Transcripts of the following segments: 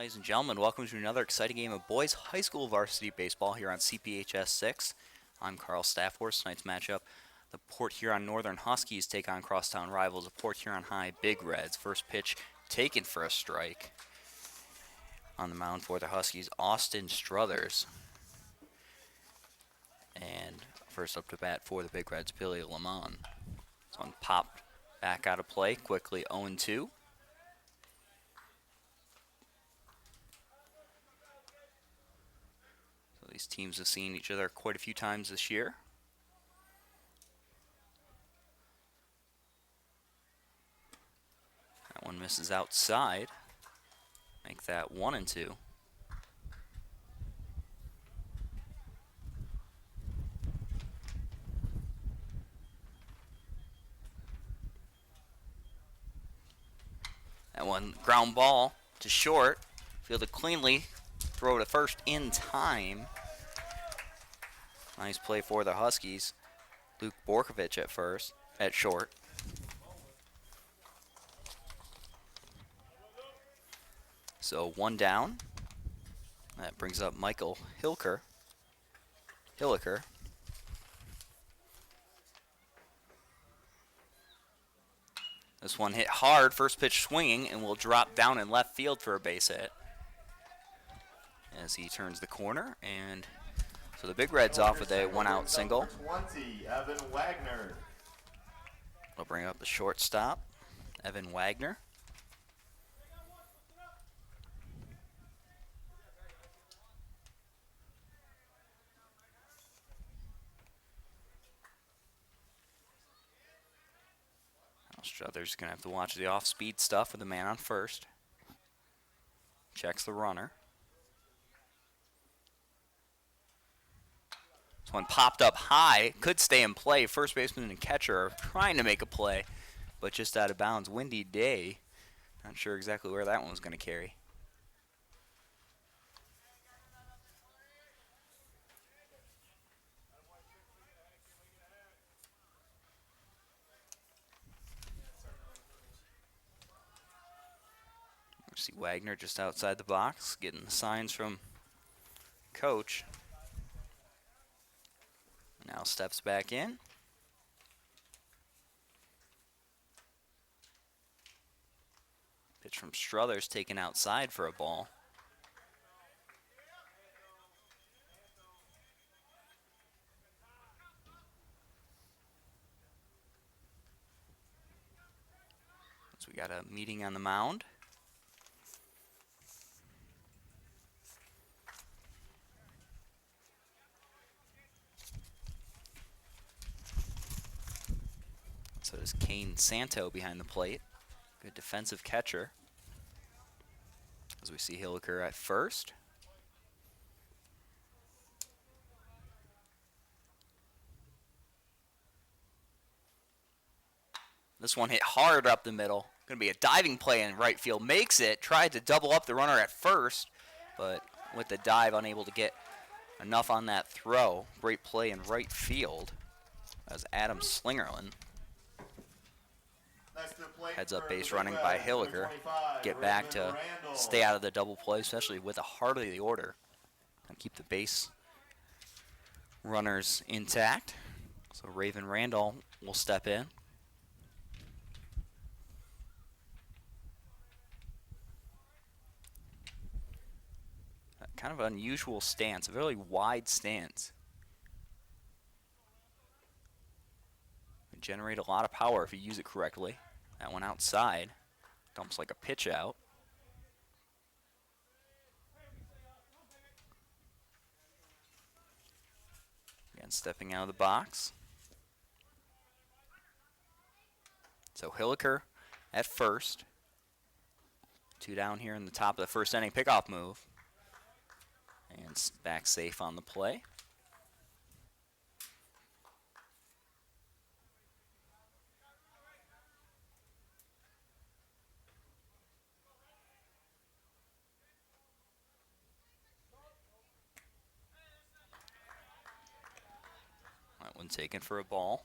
Ladies and gentlemen, welcome to another exciting game of boys high school varsity baseball here on CPHS 6. I'm Carl Staffhorst. Tonight's matchup, the Port Huron Northern Huskies take on crosstown rivals of Port Huron High Big Reds. First pitch taken for a strike. On the mound for the Huskies, Austin Struthers. And first up to bat for the Big Reds, Billy Lamont. This one popped back out of play, quickly 0-2. These teams have seen each other quite a few times this year. That one misses outside. Make that 1-2. That one ground ball to short. Fielded cleanly. Throw to first in time. Nice play for the Huskies. Luke Borkovich at short. So one down. That brings up Michael Hilliker. This one hit hard, first pitch swinging, and will drop down in left field for a base hit. As he turns the corner, and so the Big Reds off with a one-out single. 20, Evan Wagner. We'll bring up the shortstop, Evan Wagner. Struthers going to have to watch the off-speed stuff with the man on first. Checks the runner. This one popped up high, could stay in play. First baseman and catcher are trying to make a play, but just out of bounds. Windy day. Not sure exactly where that one was going to carry. See Wagner just outside the box, getting the signs from coach. Now steps back in. Pitch from Struthers taken outside for a ball. So we got a meeting on the mound. So does Kane Santo behind the plate. Good defensive catcher. As we see Hilliker at first. This one hit hard up the middle. Going to be a diving play in right field. Makes it. Tried to double up the runner at first, but with the dive, unable to get enough on that throw. Great play in right field. That was Adam Slingerland. Heads up base running by Hilliker. Get back to stay out of the double play, especially with the heart of the order. And keep the base runners intact. So Raven Randall will step in. Kind of an unusual stance, a very wide stance. Can generate a lot of power if you use it correctly. That one outside, dumps like a pitch out. Again, stepping out of the box. So Hilliker at first. Two down here in the top of the first inning pickoff move. And back safe on the play. That one taken for a ball.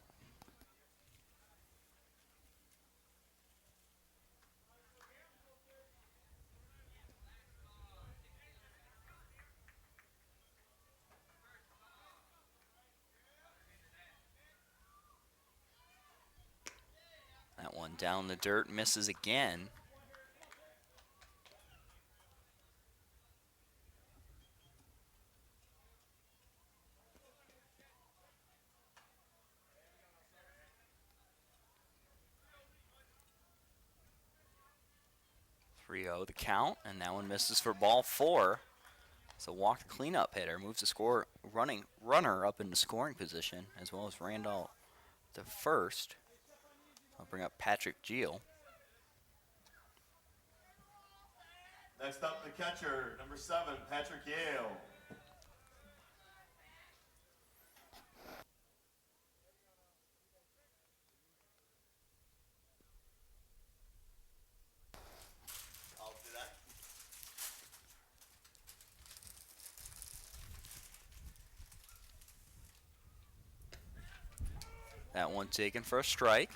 One down the dirt, misses again. .3-0 the count, and that one misses for ball 4. So Walker cleanup hitter moves the runner up into scoring position, as well as Randall to first. I'll bring up Patrick Geel. Next up, the catcher, number 7, Patrick Yale. That one taken for a strike.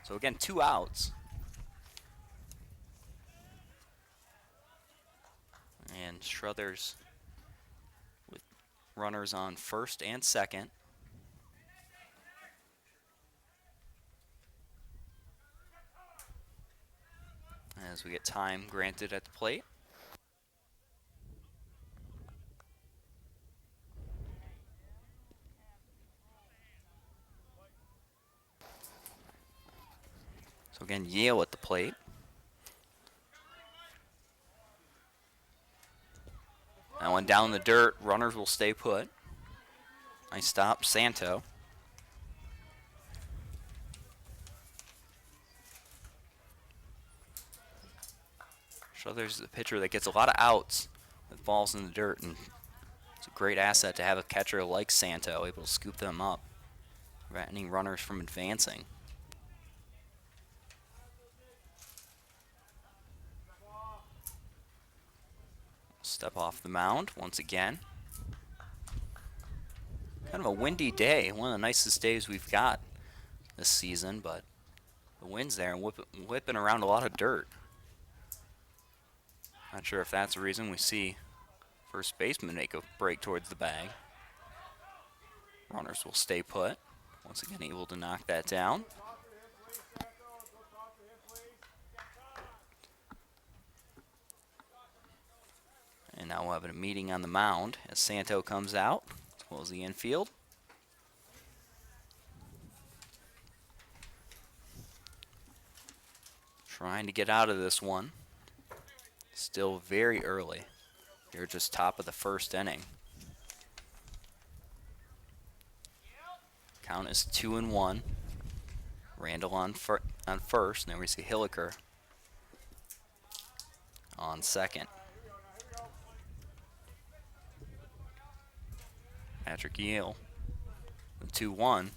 So again, 2 outs. And Struthers with runners on first and second. As we get time granted at the plate. So again, Yale at the plate. That one down the dirt. Runners will stay put. Nice stop, Santo. Struthers is a pitcher that gets a lot of outs with balls in the dirt, and it's a great asset to have a catcher like Santo able to scoop them up, preventing runners from advancing. Step off the mound once again. Kind of a windy day, one of the nicest days we've got this season, but the wind's there and whipping around a lot of dirt. Not sure if that's the reason we see first baseman make a break towards the bag. Runners will stay put. Once again, able to knock that down. And now we'll have a meeting on the mound as Santo comes out, as well as the infield. Trying to get out of this one. Still very early. You're just top of the first inning. Count is 2-1. Randall on first. Now we see Hilliker on second. Patrick Yale, the 2-1.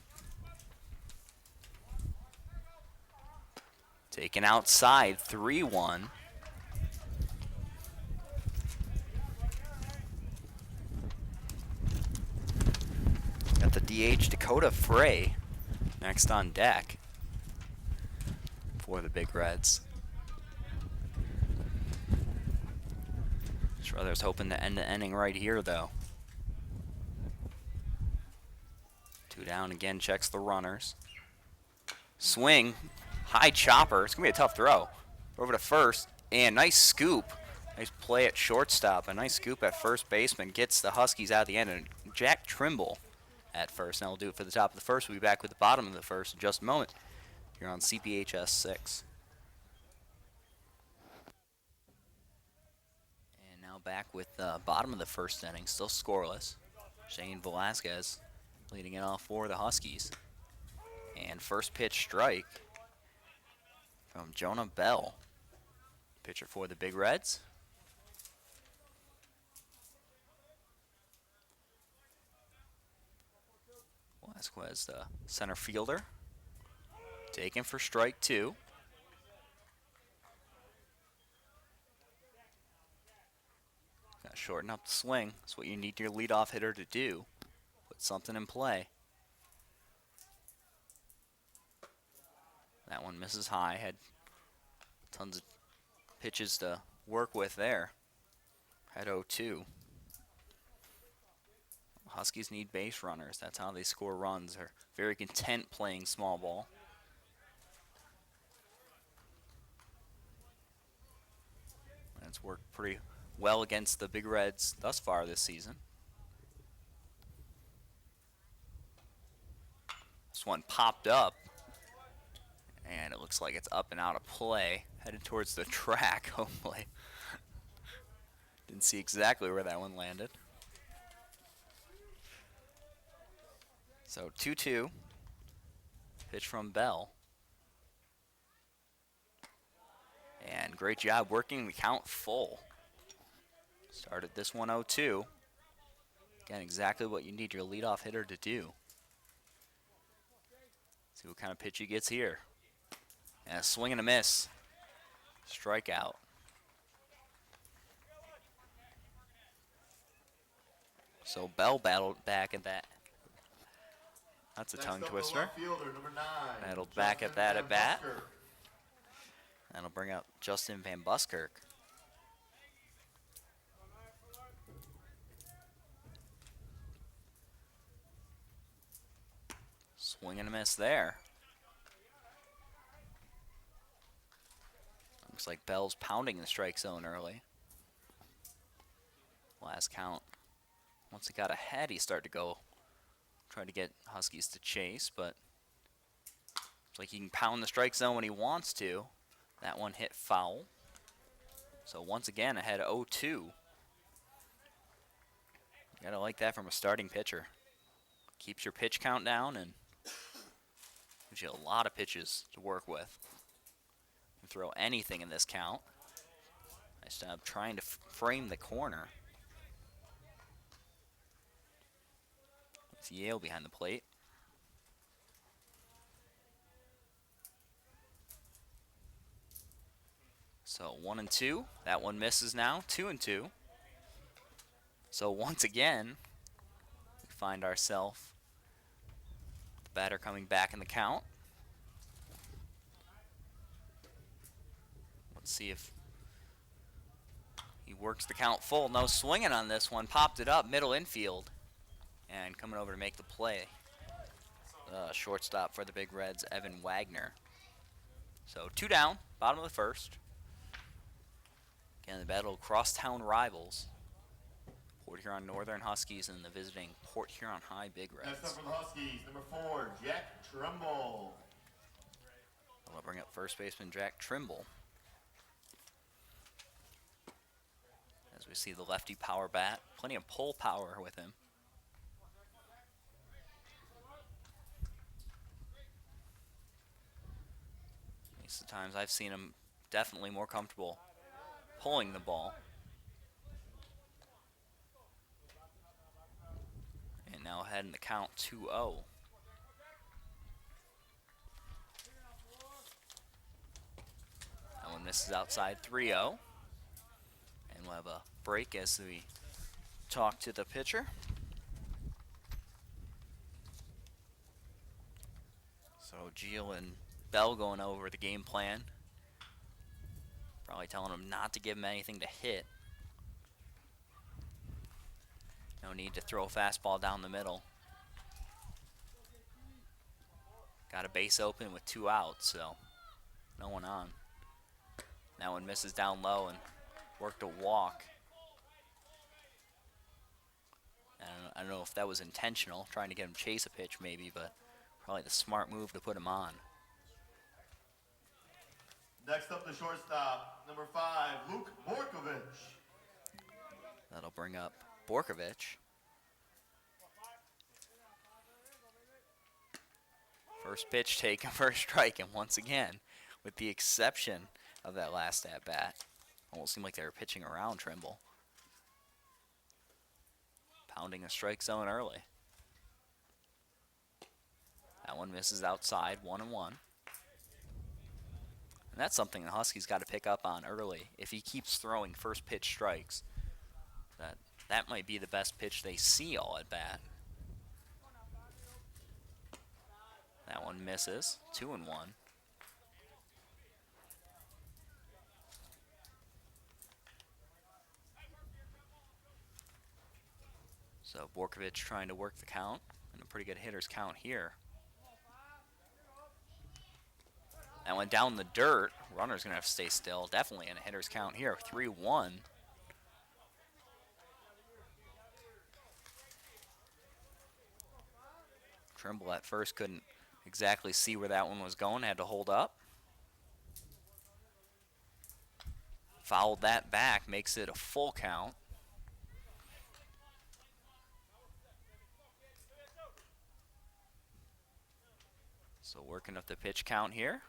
Taken outside, 3-1. Got the DH Dakota Frey next on deck for the Big Reds. Struthers hoping to end the inning right here, though. 2 down again, checks the runners. Swing, high chopper. It's going to be a tough throw. Over to first, and nice scoop. Nice play at shortstop. A nice scoop at first baseman. Gets the Huskies out of the end, and Jack Trimble at first. Now we'll do it for the top of the first. We'll be back with the bottom of the first in just a moment. You're on CPHS 6. And now back with the bottom of the first inning. Still scoreless. Shane Velasquez leading it off for the Huskies. And first pitch strike from Jonah Bell, pitcher for the Big Reds. Velasquez, the center fielder, taken for strike 2. Got to shorten up the swing. That's what you need your leadoff hitter to do. Put something in play. That one misses high. Had tons of pitches to work with there. Had 0-2. Huskies need base runners. That's how they score runs. They're very content playing small ball. It's worked pretty well against the Big Reds thus far this season. This one popped up, and it looks like it's up and out of play, headed towards the track, hopefully. Didn't see exactly where that one landed. So 2-2. Pitch from Bell. And great job working the count full. Started this one 0-2. Again, exactly what you need your leadoff hitter to do. See what kind of pitch he gets here. And a swing and a miss. Strikeout. So Bell battled back at that. That's a tongue twister. Battled back at that at bat. That'll bring up Justin Van Buskirk. Swing and a miss there. Looks like Bell's pounding the strike zone early. Last count. Once he got ahead, he started to go. Try to get Huskies to chase, but it's like he can pound the strike zone when he wants to. That one hit foul. So once again, ahead 0-2. You gotta like that from a starting pitcher. Keeps your pitch count down and gives you a lot of pitches to work with. You can throw anything in this count. Nice job trying to frame the corner. It's Yale behind the plate. So 1-2. That one misses now. 2-2. So once again, we find ourselves the batter coming back in the count. Let's see if he works the count full. No swinging on this one. Popped it up, middle infield. And coming over to make the play, shortstop for the Big Reds, Evan Wagner. So 2 down, bottom of the first. Again, the battle of crosstown rivals. Port Huron Northern Huskies and the visiting Port Huron High Big Reds. Next up for the Huskies, number 4, Jack Trimble. I'll bring up first baseman Jack Trimble. As we see the lefty power bat, plenty of pull power with him. Most of the times I've seen him definitely more comfortable pulling the ball. And now ahead in the count 2-0. That one misses outside 3-0. And we'll have a break as we talk to the pitcher. So Gio and Bell going over the game plan. Probably telling him not to give him anything to hit. No need to throw a fastball down the middle. Got a base open with 2 outs, so no one on. That one misses down low and worked a walk. I don't know if that was intentional, trying to get him to chase a pitch maybe, but probably the smart move to put him on. Next up, the shortstop, number 5, Luke Borkovich. That'll bring up Borkovich. First pitch taken, first strike, and once again, with the exception of that last at-bat, almost seemed like they were pitching around Trimble. Pounding a strike zone early. That one misses outside, 1-1. And that's something the Huskies got to pick up on early. If he keeps throwing first pitch strikes, that might be the best pitch they see all at bat. That one misses, 2-1. So Borkovich trying to work the count, and a pretty good hitter's count here. That went down the dirt. Runner's going to have to stay still. Definitely in a hitter's count here. 3-1. Trimble at first couldn't exactly see where that one was going. Had to hold up. Fouled that back. Makes it a full count. So working up the pitch count here.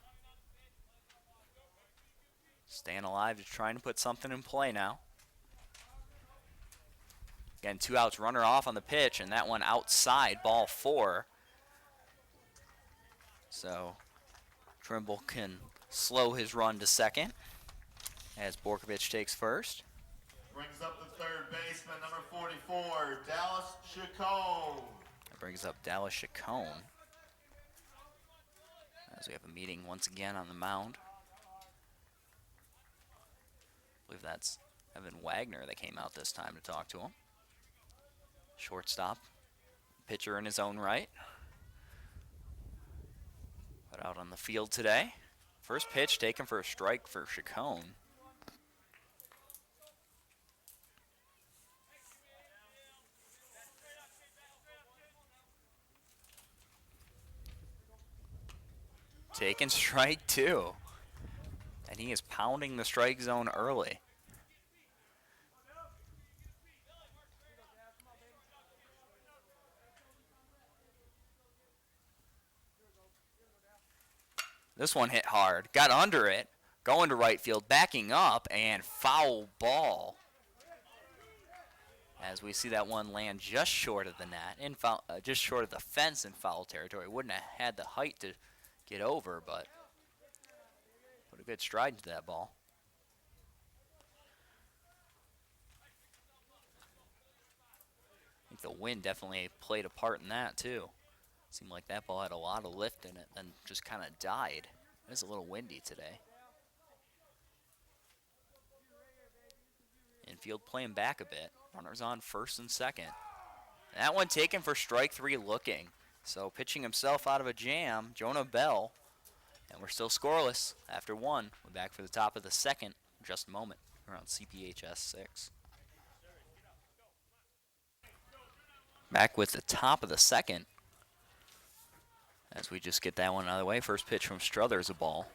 Staying alive, just trying to put something in play now. Again, 2 outs, runner off on the pitch, and that one outside, ball 4. So Trimble can slow his run to second as Borkovich takes first. Brings up the third baseman, number 44, Dallas Chacon. That brings up Dallas Chacon as we have a meeting once again on the mound. I believe that's Evan Wagner that came out this time to talk to him. Shortstop, pitcher in his own right. But out on the field today. First pitch taken for a strike for Chacon. Taking strike 2. And he is pounding the strike zone early. This one hit hard. Got under it. Going to right field. Backing up. And foul ball. As we see that one land just short of the net. In foul, just short of the fence in foul territory. Wouldn't have had the height to get over, but put a good stride into that ball. I think the wind definitely played a part in that too. Seemed like that ball had a lot of lift in it, then just kind of died. It is a little windy today. Infield playing back a bit. Runners on first and second. That one taken for strike 3 looking. So pitching himself out of a jam, Jonah Bell. And we're still scoreless after 1. We're back for the top of the second in just a moment. We're on CPHS 6. Back with the top of the second. As we just get that one out of the way. First pitch from Struthers, a ball.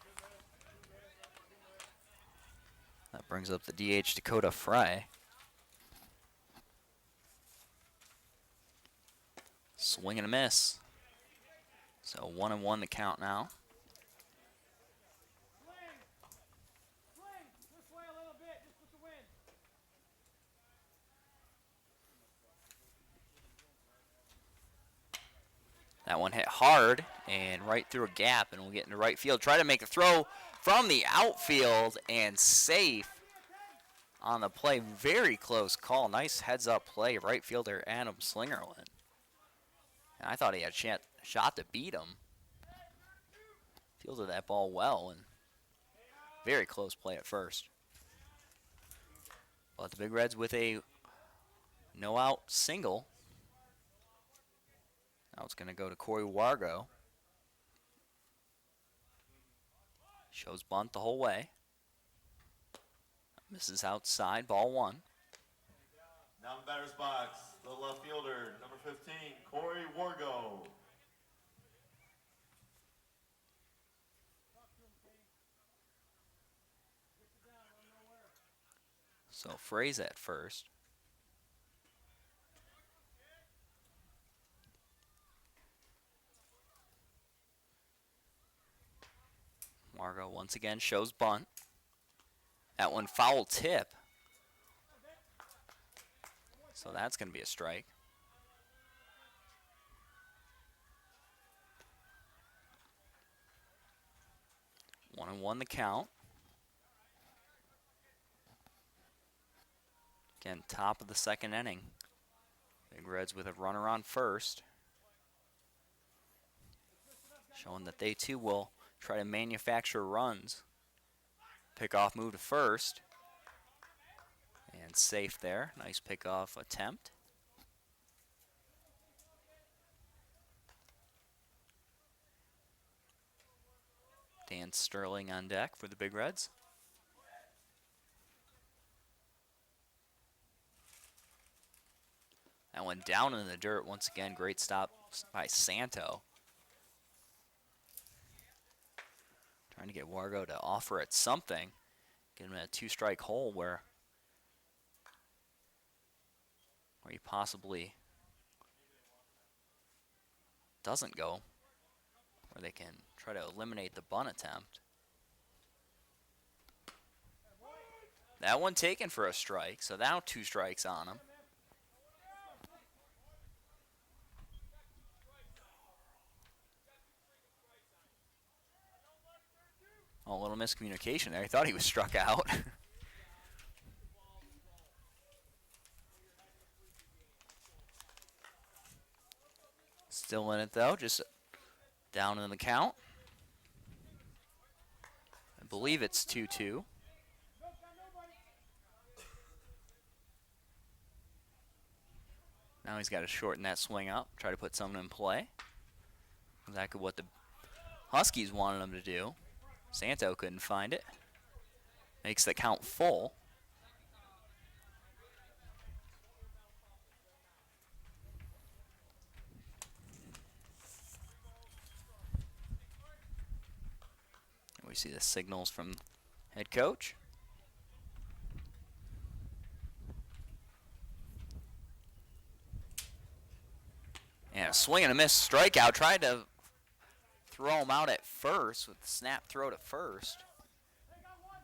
That brings up the DH Dakota Fry. Swing and a miss. So 1-1 the count now. That one hit hard and right through a gap, and we'll get into right field. Try to make a throw from the outfield and safe on the play. Very close call. Nice heads-up play. Right fielder Adam Slingerland. And I thought he had a shot to beat him. Fielded that ball well, and very close play at first. But the Big Reds with a no-out single. Now it's going to go to Corey Wargo. Shows bunt the whole way. Misses outside, ball 1. Now in the batter's box, the left fielder, number 15, Corey Wargo. So Fraze at first. Wargo once again shows bunt. That one foul tip. So that's going to be a strike. One and one the count. Again, top of the second inning. Big Reds with a runner on first. Showing that they too will try to manufacture runs. Pickoff move to first. And safe there. Nice pickoff attempt. Dan Sterling on deck for the Big Reds. That one down in the dirt once again. Great stop by Santo. Trying to get Wargo to offer at something. Get him in a two-strike hole where he possibly doesn't go, where they can try to eliminate the bunt attempt. That one taken for a strike, so now 2 strikes on him. Oh, a little miscommunication there. I thought he was struck out. Still in it, though, just down in the count. I believe it's 2-2. Now he's got to shorten that swing up, try to put something in play. Exactly what the Huskies wanted him to do. Santo couldn't find it. Makes the count full. And we see the signals from head coach. And a swing and a miss strikeout. Tried to throw him out at first with the snap throw to first.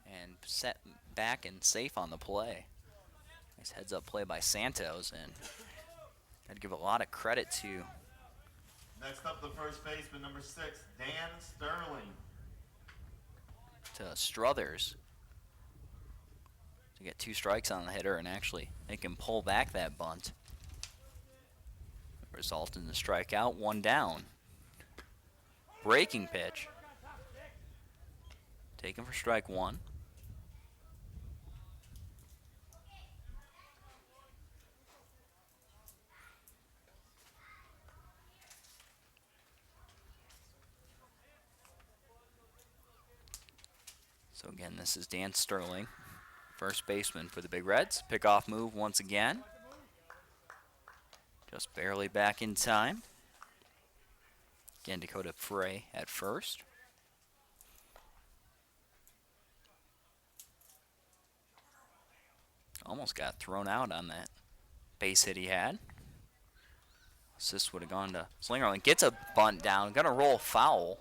And set back and safe on the play. Nice heads up play by Santos, and I'd give a lot of credit to. Next up, the first baseman, number 6, Dan Sterling. To Struthers to get 2 strikes on the hitter and actually make him pull back that bunt. Result in the strikeout, 1 down. Breaking pitch. Taken for strike 1. So again, this is Dan Sterling, first baseman for the Big Reds. Pickoff move once again. Just barely back in time. Again, Dakota Frey at first. Almost got thrown out on that base hit he had. Assist would have gone to Slingerland. Gets a bunt down. Gonna roll foul.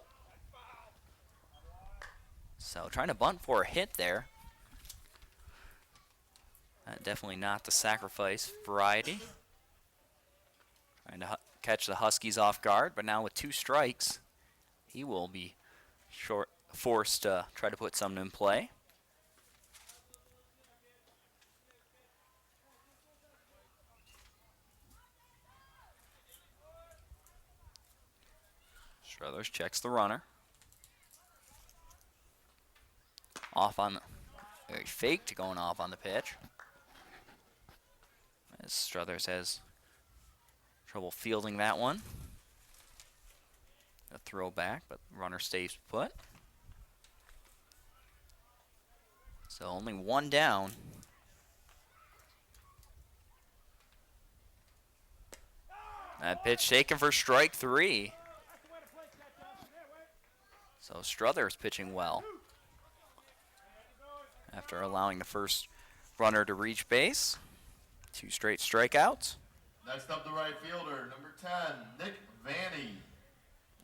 So trying to bunt for a hit there. Definitely not the sacrifice variety. Trying to catch the Huskies off guard, but now with 2 strikes, he will be forced to try to put something in play. Struthers checks the runner. Off on the, very faked going off on the pitch. As Struthers has trouble fielding that one. A throw back, but runner stays put. So only 1 down. That pitch taken for strike 3. So Struthers pitching well after allowing the first runner to reach base. 2 straight strikeouts. Next up, the right fielder, number 10, Nick Vanny.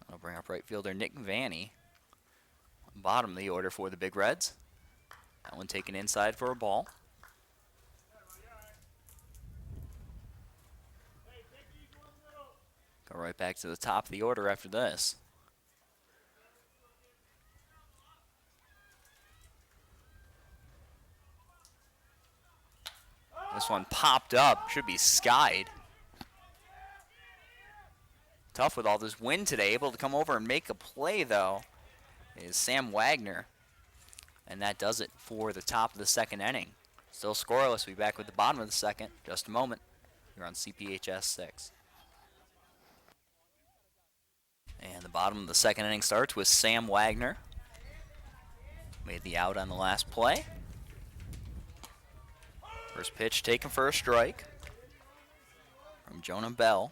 I'll bring up right fielder Nick Vanny. Bottom of the order for the Big Reds. That one taken inside for a ball. Go right back to the top of the order after this. This one popped up, should be skied. Tough with all this wind today. Able to come over and make a play, though, is Sam Wagner. And that does it for the top of the 2nd inning. Still scoreless. We'll be back with the bottom of the 2nd. Just a moment. You're on CPHS 6. And the bottom of the 2nd inning starts with Sam Wagner Made the out on the last play. First pitch taken for a strike from Jonah Bell.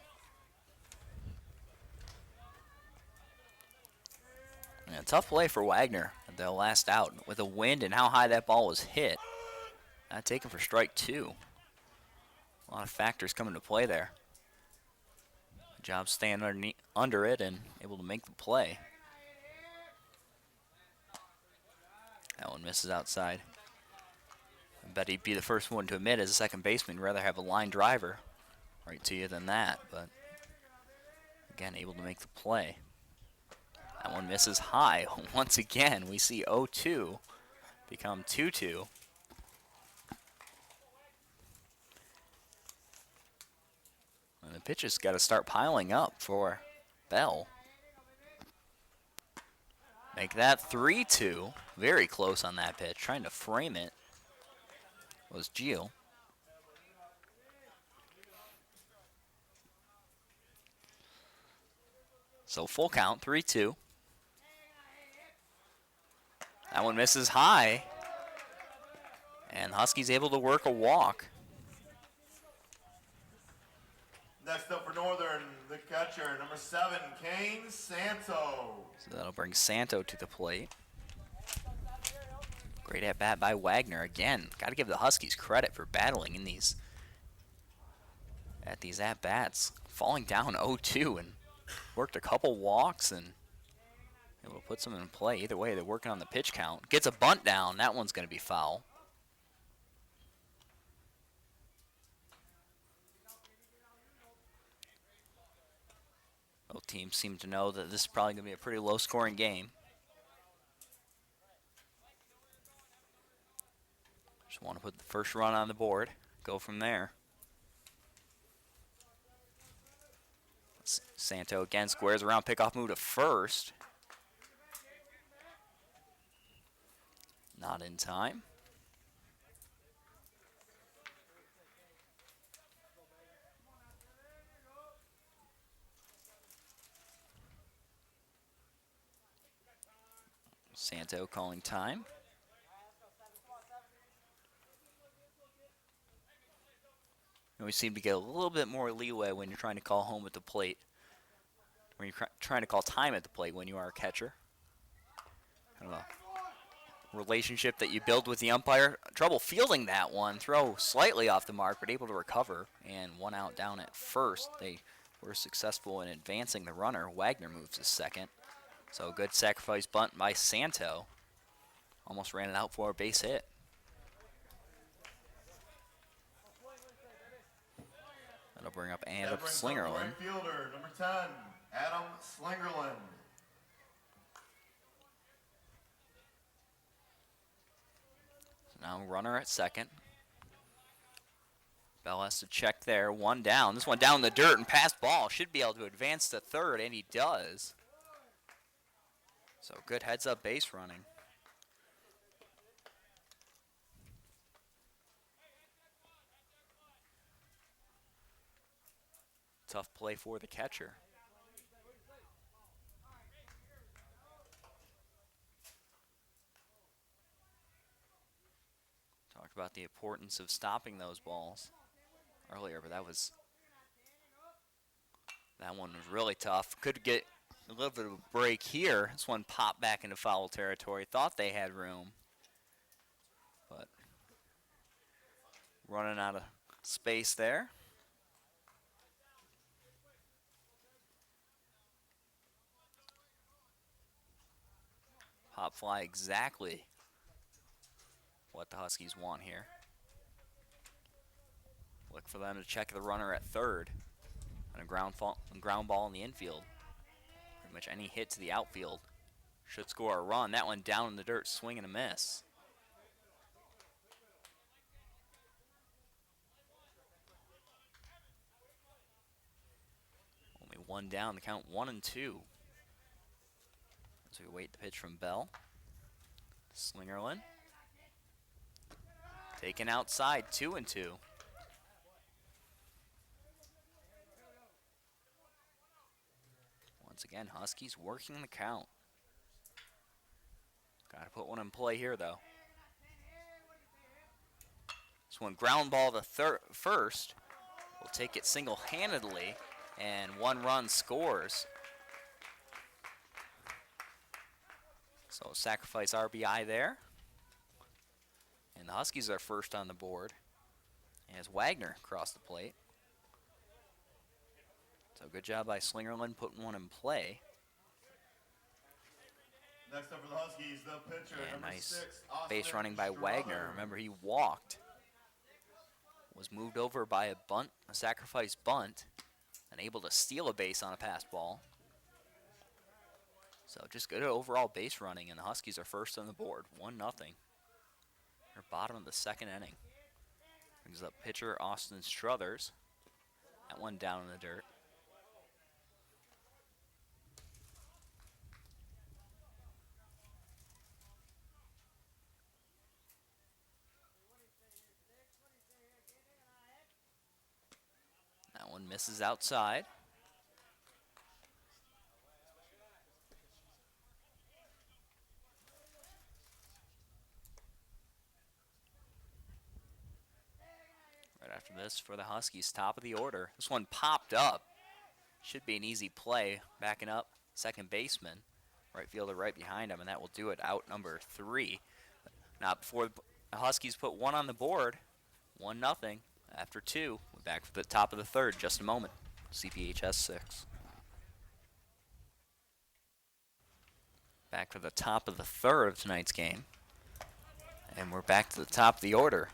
And a tough play for Wagner at the last out. With the wind and how high that ball was hit, not taken for strike 2. A lot of factors come into play there. Good job staying under it and able to make the play. That one misses outside. I bet he'd be the first one to admit as a second baseman, rather have a line driver right to you than that. But again, able to make the play. That one misses high. Once again, we see 0-2 become 2-2. And the pitches got to start piling up for Bell. Make that 3-2. Very close on that pitch. Trying to frame it was Gio. So full count, 3-2. That one misses high. And Huskies able to work a walk. Next up for Northern, the catcher, number 7, Kane Santo. So that'll bring Santo to the plate. Great at bat by Wagner again. Got to give the Huskies credit for battling in these at bats, falling down 0-2 and worked a couple walks and able to put some in play. Either way, they're working on the pitch count. Gets a bunt down. That one's going to be foul. Both teams seem to know that this is probably going to be a pretty low-scoring game. Just want to put the first run on the board. Go from there. Santo again squares around, pickoff move to first. Not in time. Santo calling time. And we seem to get a little bit more leeway when you're trying to call home at the plate. When you're trying to call time at the plate when you are a catcher. Kind of a relationship that you build with the umpire. Trouble fielding that one. Throw slightly off the mark, but able to recover. And one out down at first. They were successful in advancing the runner. Wagner moves to second. So good sacrifice bunt by Santo. Almost ran it out for a base hit. That'll bring up Adam Slingerland. Right fielder, number 10, Adam Slingerland. So now runner at second. Bell has to check there. One down. This one down in the dirt and past ball. Should be able to advance to third, and he does. So good heads-up base running. Tough play for the catcher. Talked about the importance of stopping those balls earlier, but that one was really tough. Could get a little bit of a break here. This one popped back into foul territory. Thought they had room, but running out of space there. Pop fly exactly what the Huskies want here. Look for them to check the runner at third. And a ground ball in the infield. Pretty much any hit to the outfield should score a run. That one down in the dirt, swing and a miss. Only one down, the count 1-2. As we wait the pitch from Bell. Slingerland. Taken outside, 2-2. Once again, Huskies working the count. Got to put one in play here, though. This one ground ball to first. Will take it single-handedly, and 1 run scores. So sacrifice RBI there. And the Huskies are first on the board as Wagner crossed the plate. So good job by Slingerland putting one in play. Next up for the Huskies, the pitcher, And number nice 6, base Austin running by Wagner. Strother. Remember, he walked. Was moved over by a bunt, a sacrifice bunt, and able to steal a base on a pass ball. So just good overall base running, and the Huskies are first on the board, 1-0. They're bottom of the second inning. Brings up pitcher Austin Struthers. That one down in the dirt. That one misses outside. Right after this for the Huskies, top of the order. This one popped up. Should be an easy play. Backing up, second baseman. Right fielder right behind him, and that will do it. Out number 3. Now before the Huskies put 1 on the board, 1-0. After 2, we're back for the top of the third. Just a moment. CPHS 6. Back for the top of the third of tonight's game. And we're back to the top of the order.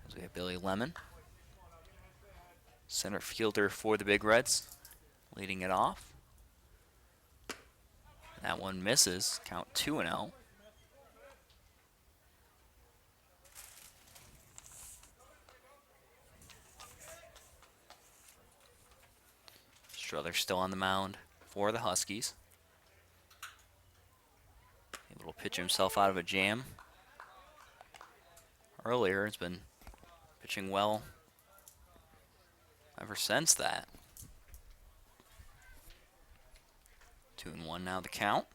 As we have Billy Lemon, center fielder for the Big Reds, leading it off. That one misses. Count 2-0. Strother still on the mound for the Huskies. Able to pitch himself out of a jam. Earlier, has been pitching well ever since that. 2-1 now the count.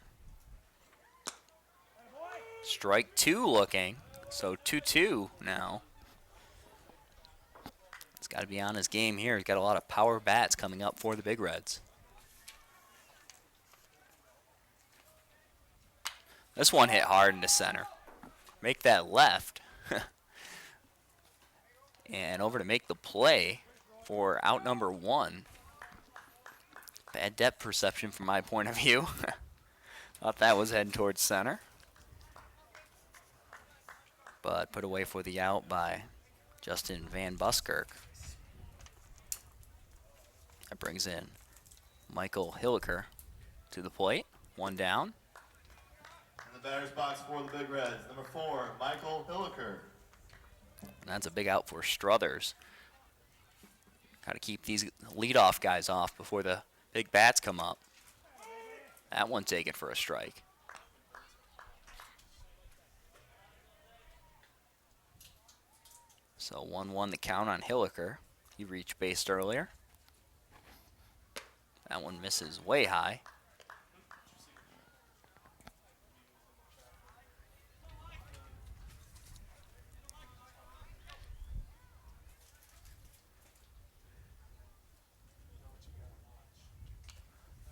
Strike 2 looking. So 2-2 now. He's got to be on his game here. He's got a lot of power bats coming up for the Big Reds. This one hit hard into center. Make that left. And over to make the play for out number 1. Bad depth perception from my point of view. Thought that was heading towards center. But put away for the out by Justin Van Buskirk. That brings in Michael Hilliker to the plate. 1 down. In the batter's box for the Big Reds, number 4, Michael Hilliker. And that's a big out for Struthers. Got to keep these leadoff guys off before the big bats come up. That one taken for a strike. So 1-1 the count on Hilliker. He reached base earlier. That one misses way high.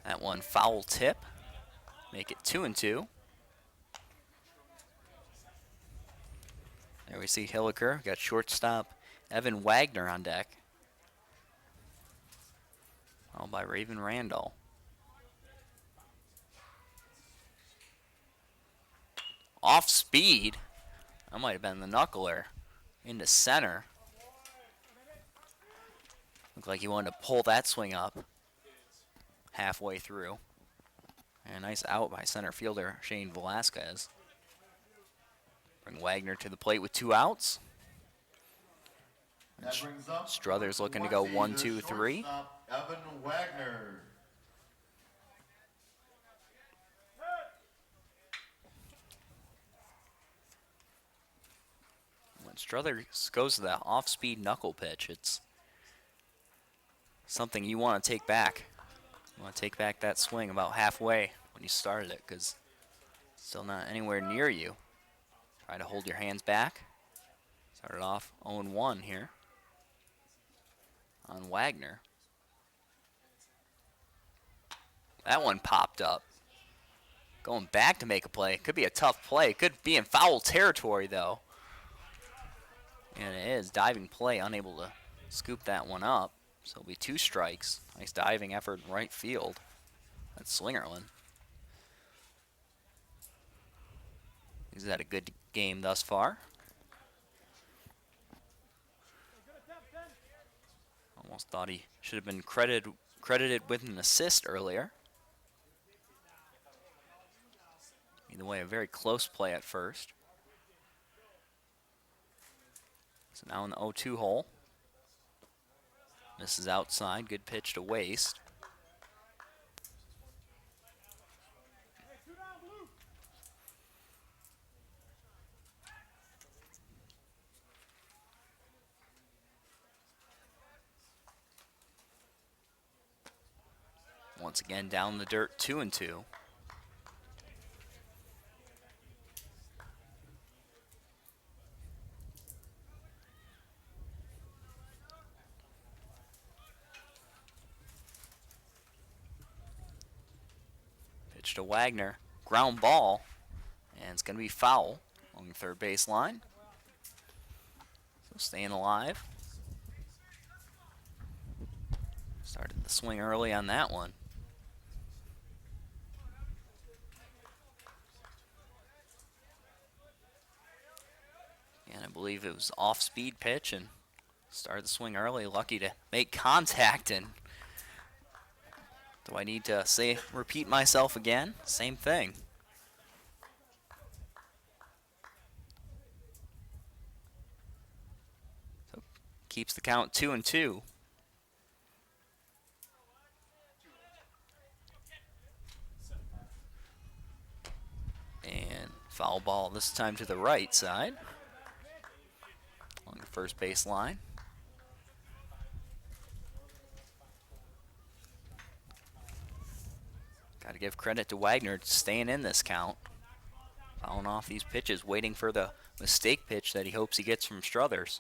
That one foul tip. Make it 2-2. There we see Hilliker. Got shortstop Evan Wagner on deck. Followed by Raven Randall. Off speed. That might have been the knuckler. Into center. Looked like he wanted to pull that swing up halfway through. And a nice out by center fielder Shane Velasquez. Bring Wagner to the plate with 2 outs. That brings up Struthers looking to go 1, 2, 3. Evan Wagner. When Struthers goes to that off-speed knuckle pitch, it's something you want to take back. You want to take back that swing about halfway when you started it, because Still not anywhere near you. Try to hold your hands back. Started off 0-1 here on Wagner. That one popped up. Going back to make a play. Could be a tough play. Could be in foul territory, though. And it is. Diving play, unable to scoop that one up. So it'll be 2 strikes. Nice diving effort in right field. That's Slingerland. He's had a good game thus far. Almost thought he should have been credited with an assist earlier. Either way, a very close play at first. So now in the 0-2 hole. Misses outside. Good pitch to waste. Once again, down the dirt, 2-2. Pitch to Wagner. Ground ball. And it's going to be foul along the third base line. So staying alive. Started the swing early on that one. And I believe it was off-speed pitch and started the swing early. Lucky to make contact. And do I need to repeat myself again? Same thing. So keeps the count 2-2. And foul ball this time to the right side. Along the first base line. Got to give credit to Wagner staying in this count. Fouling off these pitches, waiting for the mistake pitch that he hopes he gets from Struthers.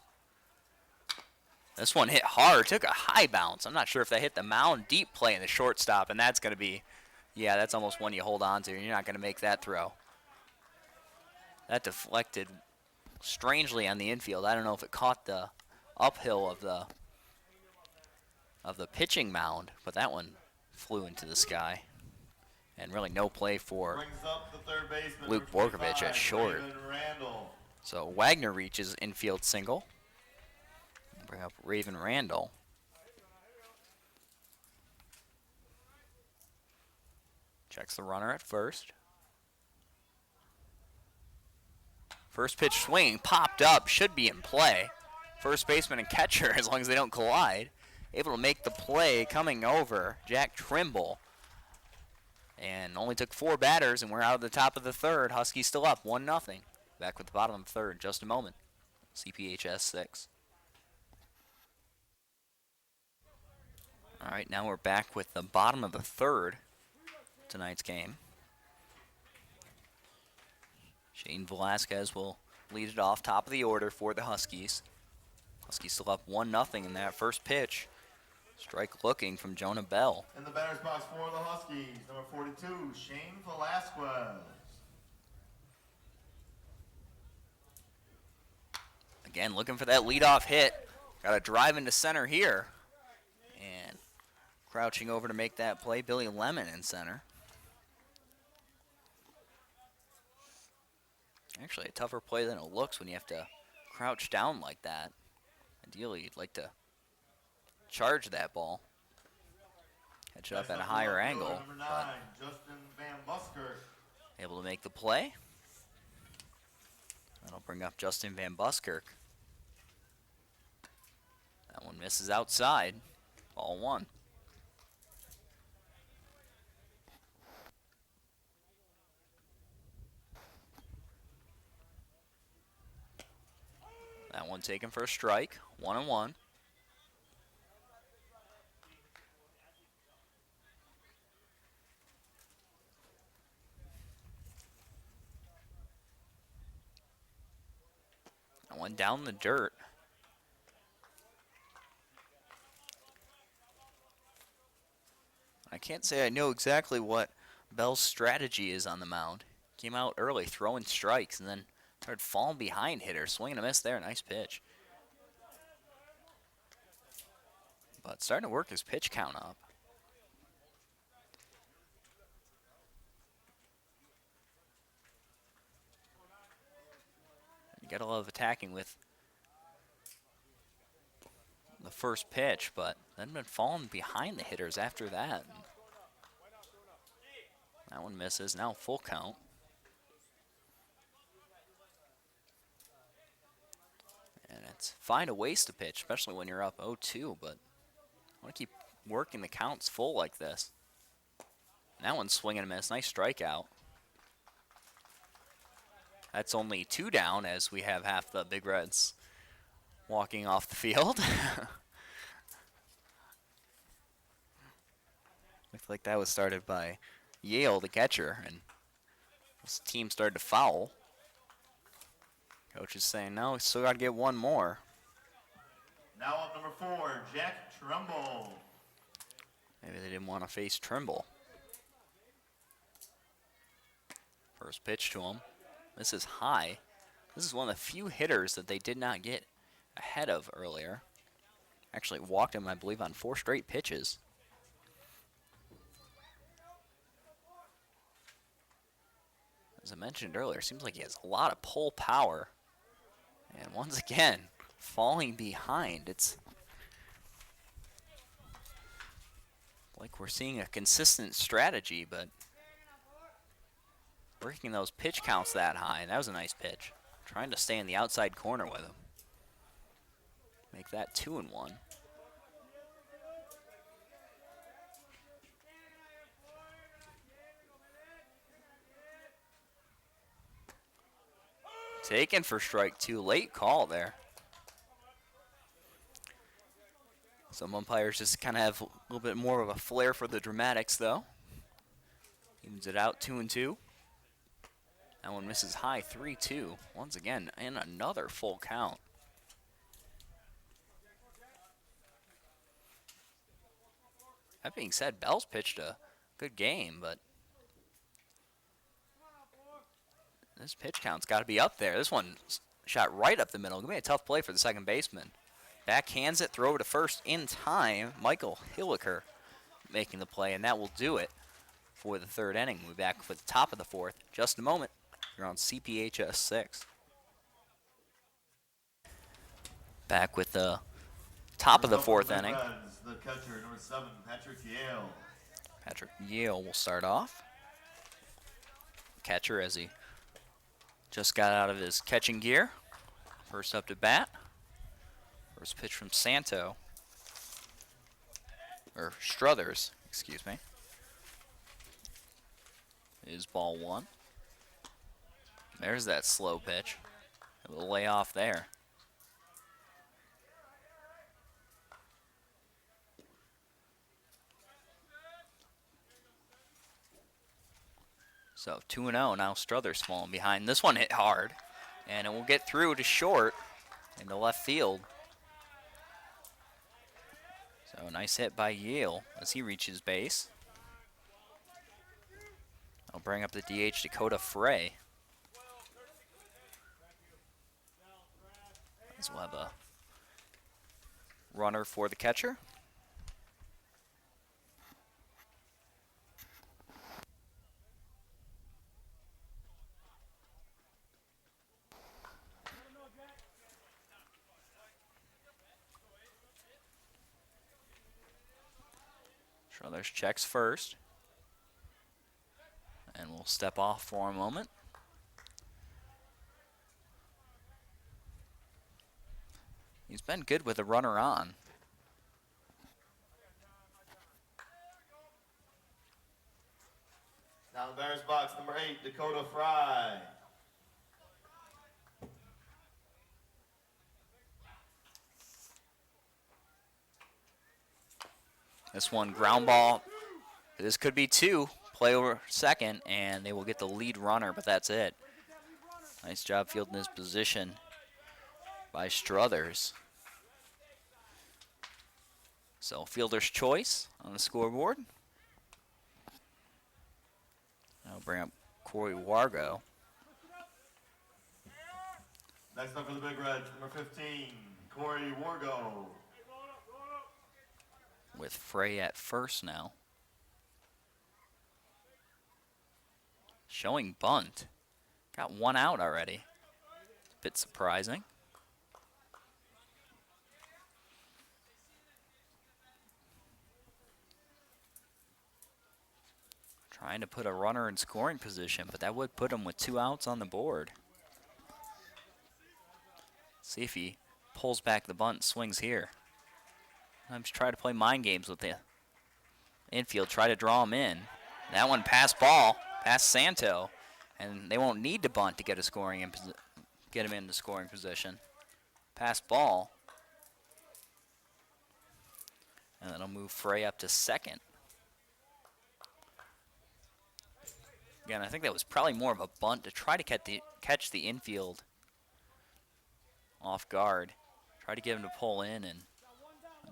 This one hit hard, took a high bounce. I'm not sure if that hit the mound. Deep play in the shortstop, and that's going to be, yeah, that's almost one you hold on to. You're not going to make that throw. That deflected strangely on the infield. I don't know if it caught the uphill of the pitching mound, but that one flew into the sky. And really no play for Luke Borkovich at short. So Wagner reaches infield single. Bring up Raven Randall. Checks the runner at first. First pitch swing, popped up, should be in play. First baseman and catcher, as long as they don't collide. Able to make the play coming over, Jack Trimble. And only took 4 batters, and we're out of the top of the third. Huskies still up, 1-0. Back with the bottom of the third in just a moment. CPHS 6. All right, now we're back with the bottom of the third tonight's game. Shane Velasquez will lead it off, top of the order for the Huskies. Huskies still up 1-0 in that first pitch. Strike looking from Jonah Bell. In the batter's box for the Huskies, number 42, Shane Velasquez. Again, looking for that leadoff hit. Got a drive into center here. And crouching over to make that play, Billy Lemon in center. Actually, a tougher play than it looks when you have to crouch down like that. Ideally, you'd like to charge that ball. Catch it up at a higher angle. Number 9, Justin Van Buskirk. Able to make the play. That'll bring up Justin Van Buskirk. That one misses outside. Ball 1. That one taken for a strike. 1-1. That one down the dirt. I can't say I know exactly what Bell's strategy is on the mound. Came out early, throwing strikes, and then started falling behind hitters. Swing and a miss there. Nice pitch. But starting to work his pitch count up. You got a lot of attacking with the first pitch, but then been falling behind the hitters after that. That one misses. Now full count. And it's fine to waste a pitch, especially when you're up 0-2, but I want to keep working the counts full like this. That one's swinging a miss. Nice strikeout. That's only 2 down as we have half the Big Reds walking off the field. Looks like that was started by Yale, the catcher, and this team started to foul. Coach is saying, no, we still got to get one more. Now up number 4, Jack Trumbull. Maybe they didn't want to face Trimble. First pitch to him. This is high. This is one of the few hitters that they did not get ahead of earlier. Actually walked him, I believe, on 4 straight pitches. As I mentioned earlier, seems like he has a lot of pull power. And once again, falling behind. It's like we're seeing a consistent strategy, but working those pitch counts that high. That was a nice pitch. Trying to stay in the outside corner with him. Make that 2-1. Taken for strike 2. Late call there. Some umpires just kind of have a little bit more of a flair for the dramatics, though. Evens it out 2-2. That one misses high 3-2. Once again, and another full count. That being said, Bell's pitched a good game, but this pitch count's got to be up there. This one shot right up the middle. Gonna be a tough play for the second baseman. Backhands it, throw it to first in time. Michael Hilliker making the play, and that will do it for the third inning. We'll be back for the top of the fourth. Just a moment. You're on CPHS 6. Back with the top of the fourth inning. The catcher, number 7, Patrick Yale. Patrick Yale will start off. Catcher as he just got out of his catching gear. First up to bat. First pitch from Santo. Or Struthers, excuse me. Is ball 1. There's that slow pitch. A little lay off there. So 2-0. Now Struthers falling behind. This one hit hard, and it will get through to short into left field. So a nice hit by Yale as he reaches base. I'll bring up the DH Dakota Frey. As we'll have a runner for the catcher. Struthers checks first. And we'll step off for a moment. He's been good with a runner on. Now the batter's box, number 8, Dakota Fry. This one ground ball. This could be 2. Play over second, and they will get the lead runner, but that's it. Nice job fielding his position by Struthers. So fielder's choice on the scoreboard. I'll bring up Corey Wargo. Next up for the Big Reds, number 15, Corey Wargo. With Frey at first now. Showing bunt. Got one out already. Bit surprising. Trying to put a runner in scoring position, but that would put him with 2 outs on the board. See if he pulls back the bunt and swings here. I'm just trying to play mind games with the infield, try to draw him in. That one past ball, past Santo, and they won't need to bunt to get a scoring in get him into scoring position. Pass ball, and then I'll move Frey up to second. Again, I think that was probably more of a bunt to try to catch the infield off guard. Try to get him to pull in and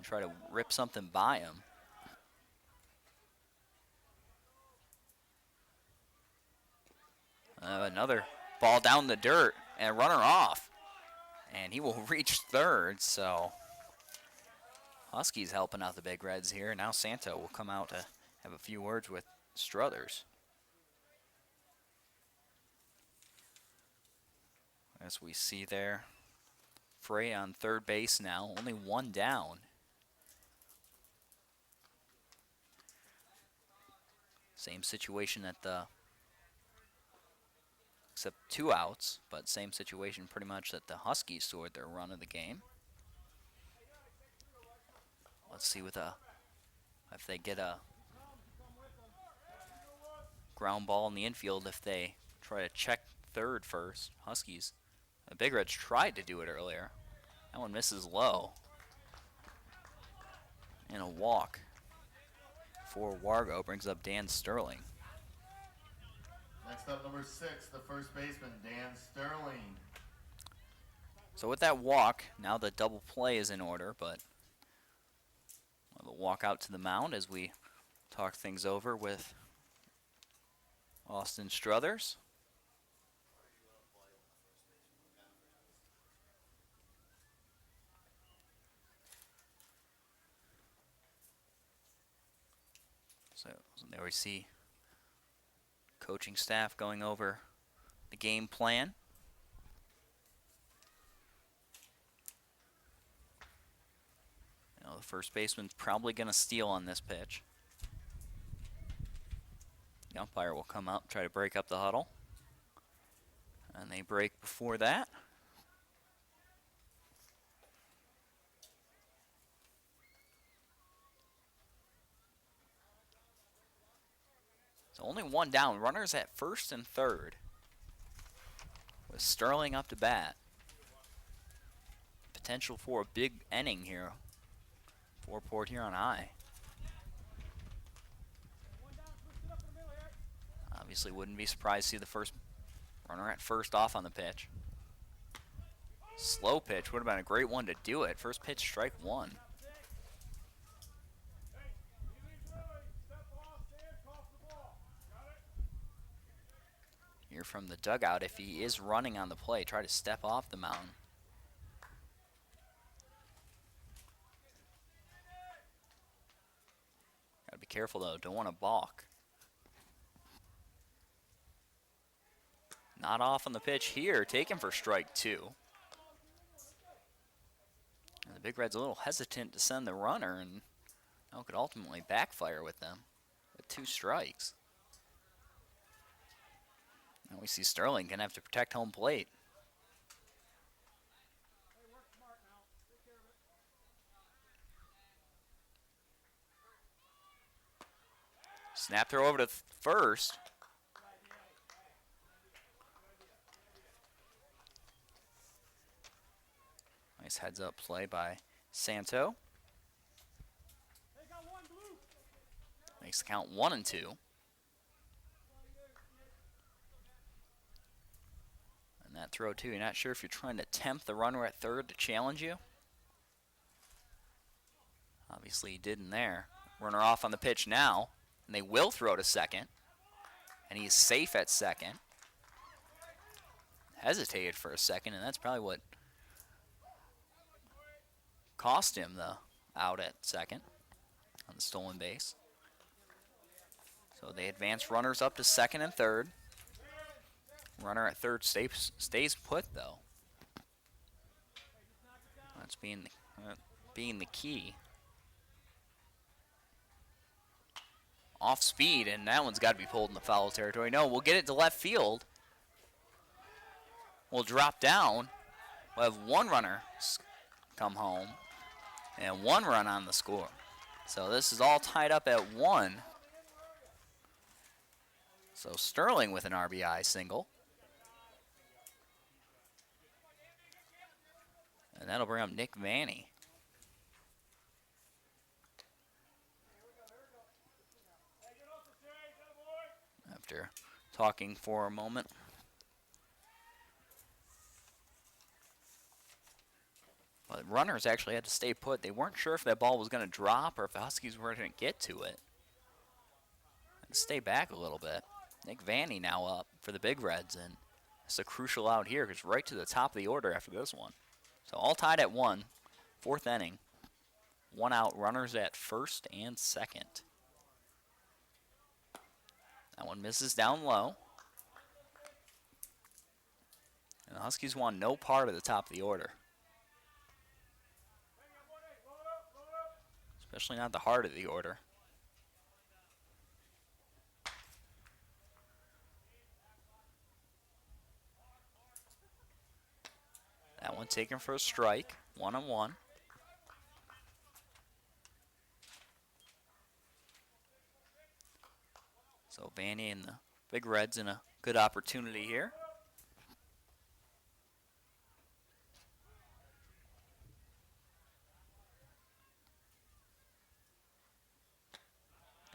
try to rip something by him. Another ball down the dirt and a runner off. And he will reach third, so Huskies helping out the Big Reds here. Now Santo will come out to have a few words with Struthers. As we see there, Frey on third base now, only one down. Same situation at the, except 2 outs, but same situation pretty much that the Huskies scored their run of the game. Let's see if they get a ground ball in the infield, if they try to check third first. Huskies, the Big Reds tried to do it earlier. That one misses low. And a walk for Wargo brings up Dan Sterling. Next up, number 6, the first baseman, Dan Sterling. So with that walk, now the double play is in order, but we'll walk out to the mound as we talk things over with Austin Struthers. So there we see coaching staff going over the game plan. The first baseman's probably going to steal on this pitch. The umpire will come up, try to break up the huddle. And they break before that. So only one down. Runners at first and third, with Sterling up to bat. Potential for a big inning here for Port Huron High. Obviously wouldn't be surprised to see the first runner at first off on the pitch. Slow pitch would have been a great one to do it. First pitch, strike one. Here from the dugout, if he is running on the play, try to step off the mound. Gotta be careful though, don't want to balk. Not off on the pitch here, taken for strike 2. And the Big Reds a little hesitant to send the runner, and that could ultimately backfire with them with 2 strikes. Now we see Sterling gonna have to protect home plate. Snap throw over to first. Nice heads up play by Santo. Makes the count 1-2. And that throw too. You're not sure if you're trying to tempt the runner at third to challenge you. Obviously he didn't there. Runner off on the pitch now, and they will throw to second. And he's safe at second. Hesitated for a second, and that's probably what cost him the out at second on the stolen base. So they advance runners up to second and third. Runner at third stays put, though. That's being the key. Off speed, and that one's got to be pulled in the foul territory. No, we'll get it to left field. We'll drop down. We'll have one runner come home and one run on the score. So this is all tied up at 1. So Sterling with an RBI single. And that'll bring up Nick Vanny. After talking for a moment. But runners actually had to stay put. They weren't sure if that ball was going to drop or if the Huskies were going to get to it. Had to stay back a little bit. Nick Vanny now up for the Big Reds, and it's a crucial out here because right to the top of the order after this one. So all tied at 1, 4th inning. 1 out, runners at first and second. That one misses down low. And the Huskies want no part of the top of the order. Especially not the heart of the order. That one taken for a strike, 1-1. So Vanny and the Big Reds in a good opportunity here.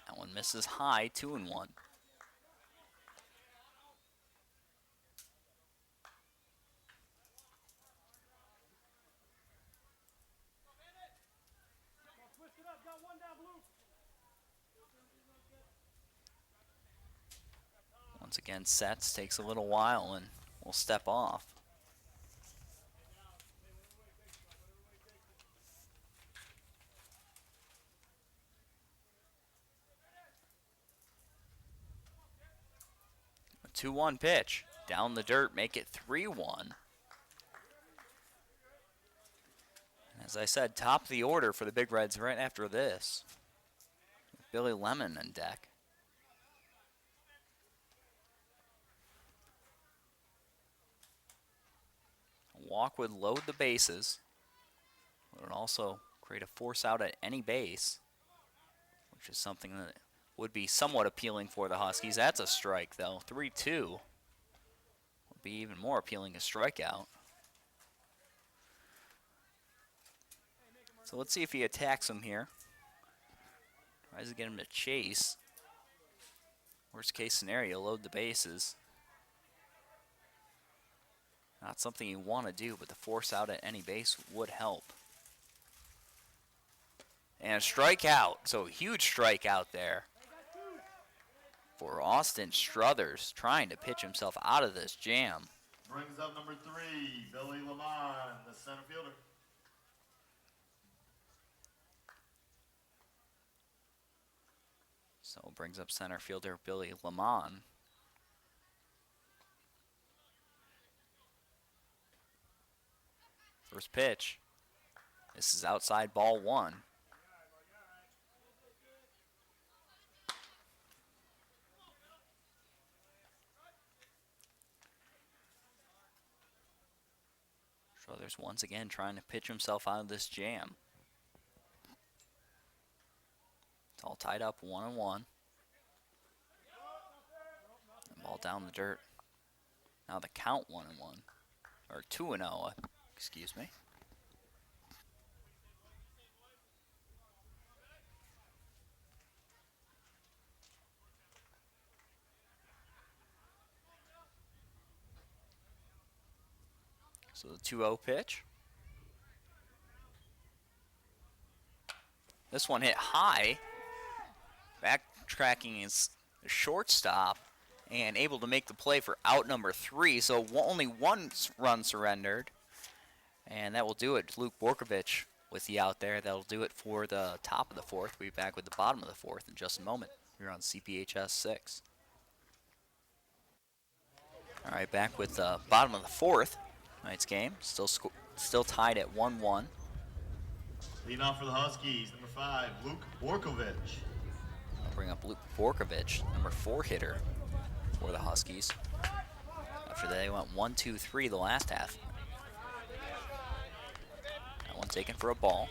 That one misses high, 2-1. Once again, sets, takes a little while, and will step off. A 2-1 pitch. Down the dirt, make it 3-1. As I said, top of the order for the Big Reds right after this. Billy Lemon on deck. Walk would load the bases. It would also create a force out at any base, which is something that would be somewhat appealing for the Huskies. That's a strike, though. 3-2 would be even more appealing, a strikeout. So let's see if he attacks him here. Tries to get him to chase. Worst case scenario, load the bases. Not something you want to do, but the force out at any base would help. And a strikeout, so a huge strikeout there for Austin Struthers, trying to pitch himself out of this jam. Brings up number 3, Billy Lamont, the center fielder. So brings up center fielder Billy Lamont. First pitch. This is outside, ball 1. Struthers once again trying to pitch himself out of this jam. It's all tied up, 1-1. And ball down the dirt. Now the count 1-1. Or 2-0, excuse me. So the 2-0 pitch. This one hit high. Backtracking is the shortstop and able to make the play for out number 3. So only one run surrendered. And that will do it. Luke Borkovich with the out there. That'll do it for the top of the 4th. We'll be back with the bottom of the 4th in just a moment. Here on CPHS 6. All right, back with the bottom of the 4th. Tonight's game still tied at 1-1. Leading off for the Huskies, number 5, Luke Borkovich. I'll bring up Luke Borkovich, number 4 hitter for the Huskies. After they went 1-2-3 the last half. That one taken for a ball.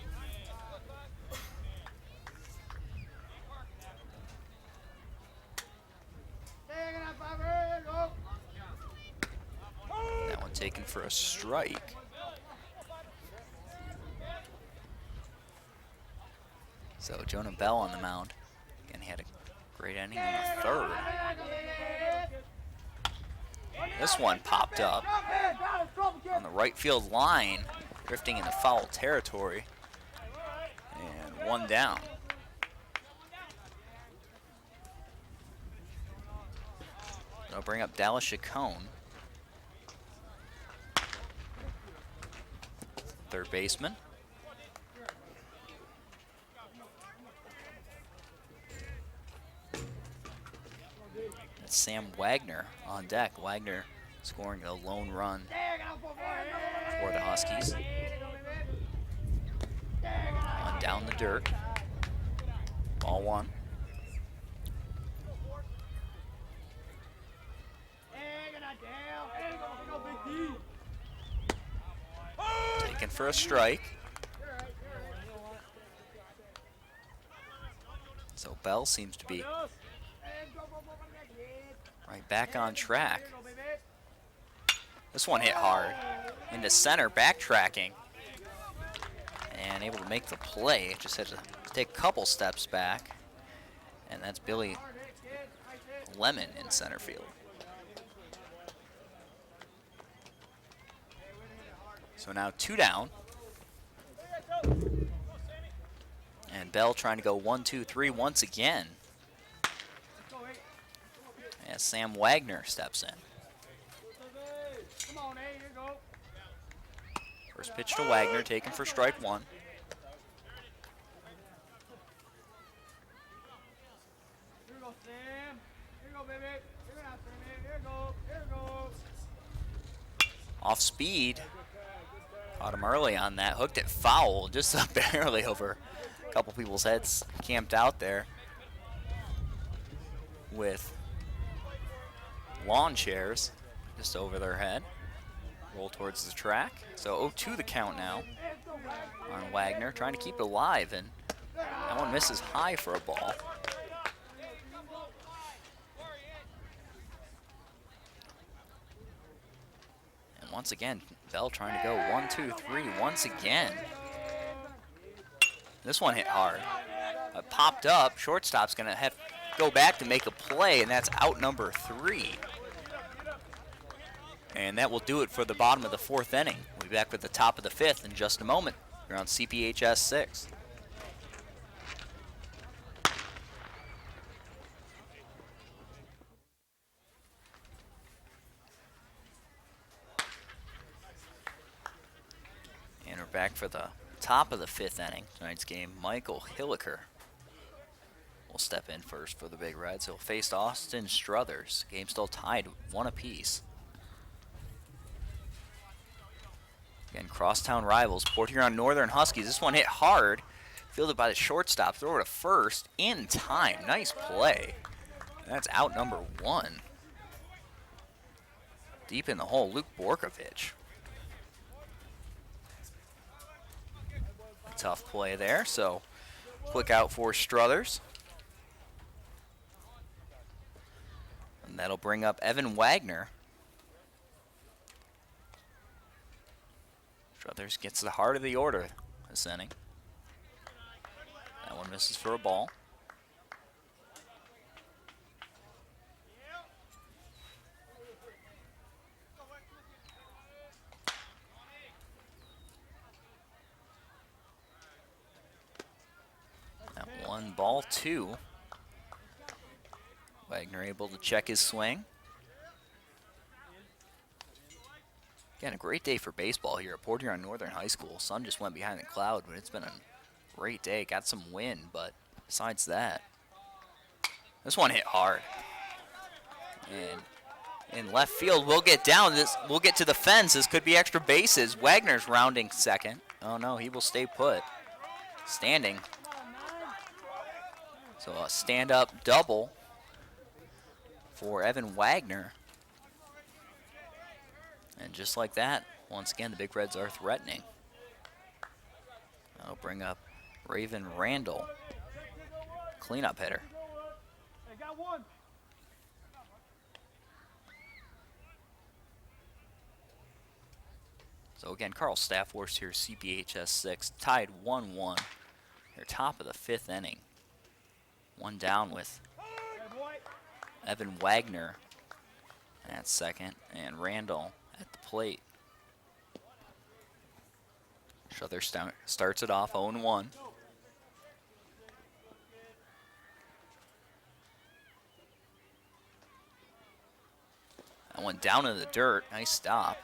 That one taken for a strike. So Jonah Bell on the mound. Again, he had a great inning in the 3rd. This one popped up on the right field line, drifting into foul territory, and 1 down. I'll bring up Dallas Chacon, third baseman. That's Sam Wagner on deck. Wagner scoring a lone run for the Huskies. On down the dirt. Ball 1. Taken for a strike. So Bell seems to be right back on track. This one hit hard into center, backtracking, and able to make the play. Just had to take a couple steps back, and that's Billy Lemon in center field. So now 2 down. And Bell trying to go 1-2-3 once again. As Sam Wagner steps in. First pitch to Wagner, taken for strike 1. Off speed. Caught him early on that, hooked it foul, just barely over a couple people's heads, camped out there with lawn chairs just over their head. Roll towards the track. So 0-2 the count now on Wagner, trying to keep it alive, and that one misses high for a ball. And once again, Bell trying to go 1-2-3 once again. This one hit hard. It popped up. Shortstop's going to have to go back to make a play, and that's out number 3. And that will do it for the bottom of the 4th inning. We'll be back with the top of the 5th in just a moment. You're on CPHS 6. And we're back for the top of the 5th inning. Tonight's game, Michael Hilliker will step in first for the Big Reds. He'll face Austin Struthers. Game still tied 1 apiece. Again, crosstown rivals, Port Huron Northern Huskies. This one hit hard, fielded by the shortstop. Throw it to first in time. Nice play. That's out number 1. Deep in the hole, Luke Borkovich. A tough play there, so quick out for Struthers. And that'll bring up Evan Wagner. Struthers gets the heart of the order this inning. That one misses for a ball. ball 2. Wagner able to check his swing. Again, a great day for baseball here at Port Huron Northern High School. Sun just went behind the cloud, but it's been a great day. Got some wind, but besides that, this one hit hard. And in left field, we'll get down. We'll get to the fence. This could be extra bases. Wagner's rounding second. Oh no, he will stay put. Standing. So a stand-up double for Evan Wagner. And just like that, once again, the Big Reds are threatening. I'll bring up Raven Randall, cleanup hitter. So again, Carl Staffhorst here, CPHS 6, tied 1-1. They're top of the 5th inning. One down with Evan Wagner at second and Randall at the plate. Schother starts it off 0-1. That one down in the dirt. Nice stop.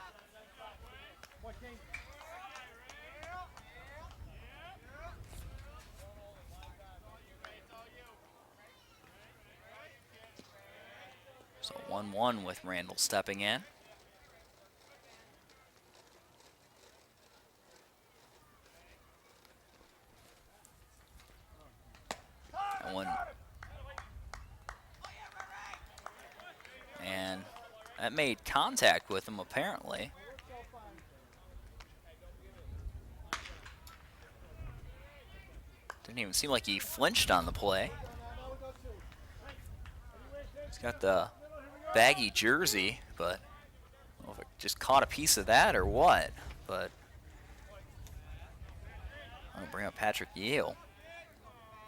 So 1-1 with Randall stepping in. That one. And that made contact with him apparently. Didn't even seem like he flinched on the play. He's got the baggy jersey, but I don't know if it just caught a piece of that or what. But I'll bring up Patrick Yale,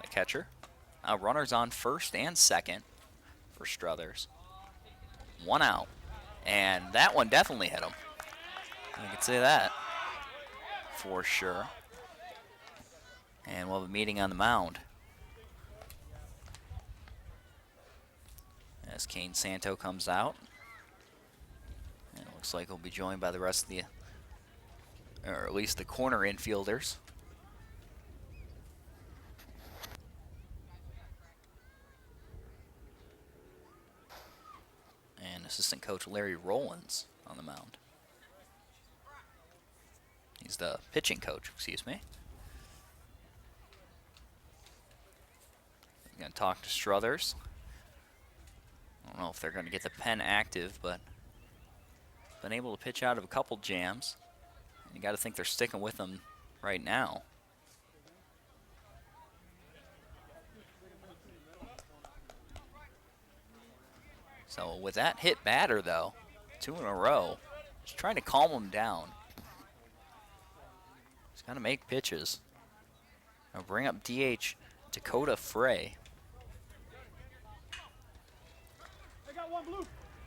the catcher. Now runners on first and second for Struthers. 1 out, and that one definitely hit him. I can say that for sure. And we'll have a meeting on the mound as Kane Santo comes out. And it looks like he'll be joined by the rest of the, or at least the corner infielders. And assistant coach Larry Rollins on the mound. He's the pitching coach, excuse me. I'm going to talk to Struthers. I don't know if they're going to get the pen active, but been able to pitch out of a couple jams. You got to think they're sticking with them right now. So with that hit batter, though, 2 in a row, just trying to calm him down. He's got to make pitches. I'll bring up DH Dakota Frey.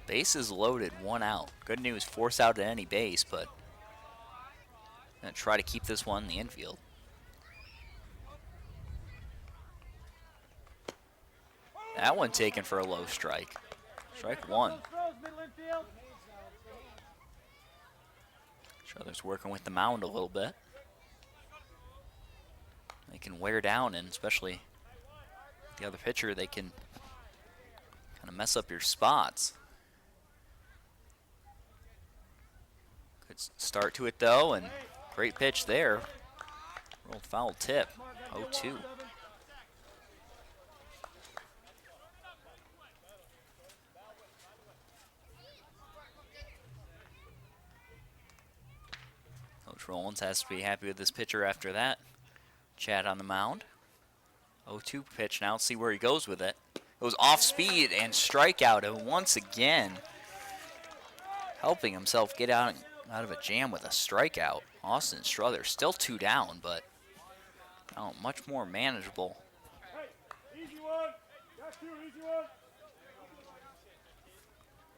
Bases loaded, 1 out. Good news, force out at any base, but gonna try to keep this one in the infield. That one taken for a low strike. Strike 1. Struthers working with the mound a little bit. They can wear down, and especially the other pitcher, they can kind of mess up your spots. Good start to it though, and great pitch there. Rolled foul tip, 0-2. Coach Rollins has to be happy with this pitcher after that chat on the mound. 0-2 pitch now. Let's see where he goes with it. It was off speed and strikeout, and once again helping himself get out of a jam with a strikeout. Austin Struthers still 2 down, but much more manageable. Hey, easy one. Got you, easy one.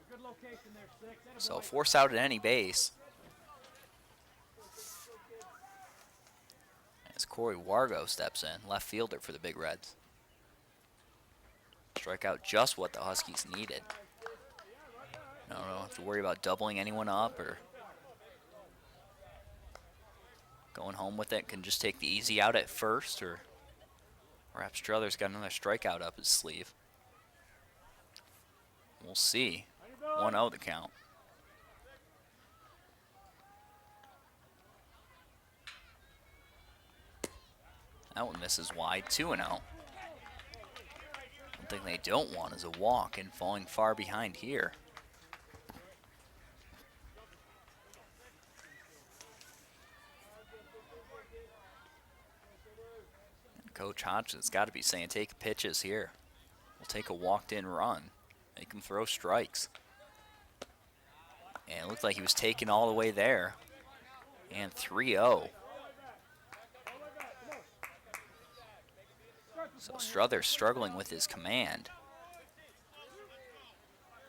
Good location there, 6. So force out at any base. As Corey Wargo steps in, left fielder for the Big Reds. Strike out just what the Huskies needed. I don't know, have to worry about doubling anyone up or going home with it. Can just take the easy out at first, or perhaps Struther's got another strikeout up his sleeve. We'll see. 1-0 the count. That one misses wide, 2-0. One thing they don't want is a walk and falling far behind here. And Coach Hodgson's got to be saying, take pitches here. We'll take a walked-in run. Make him throw strikes. And it looked like he was taken all the way there. And 3-0. So Struther struggling with his command.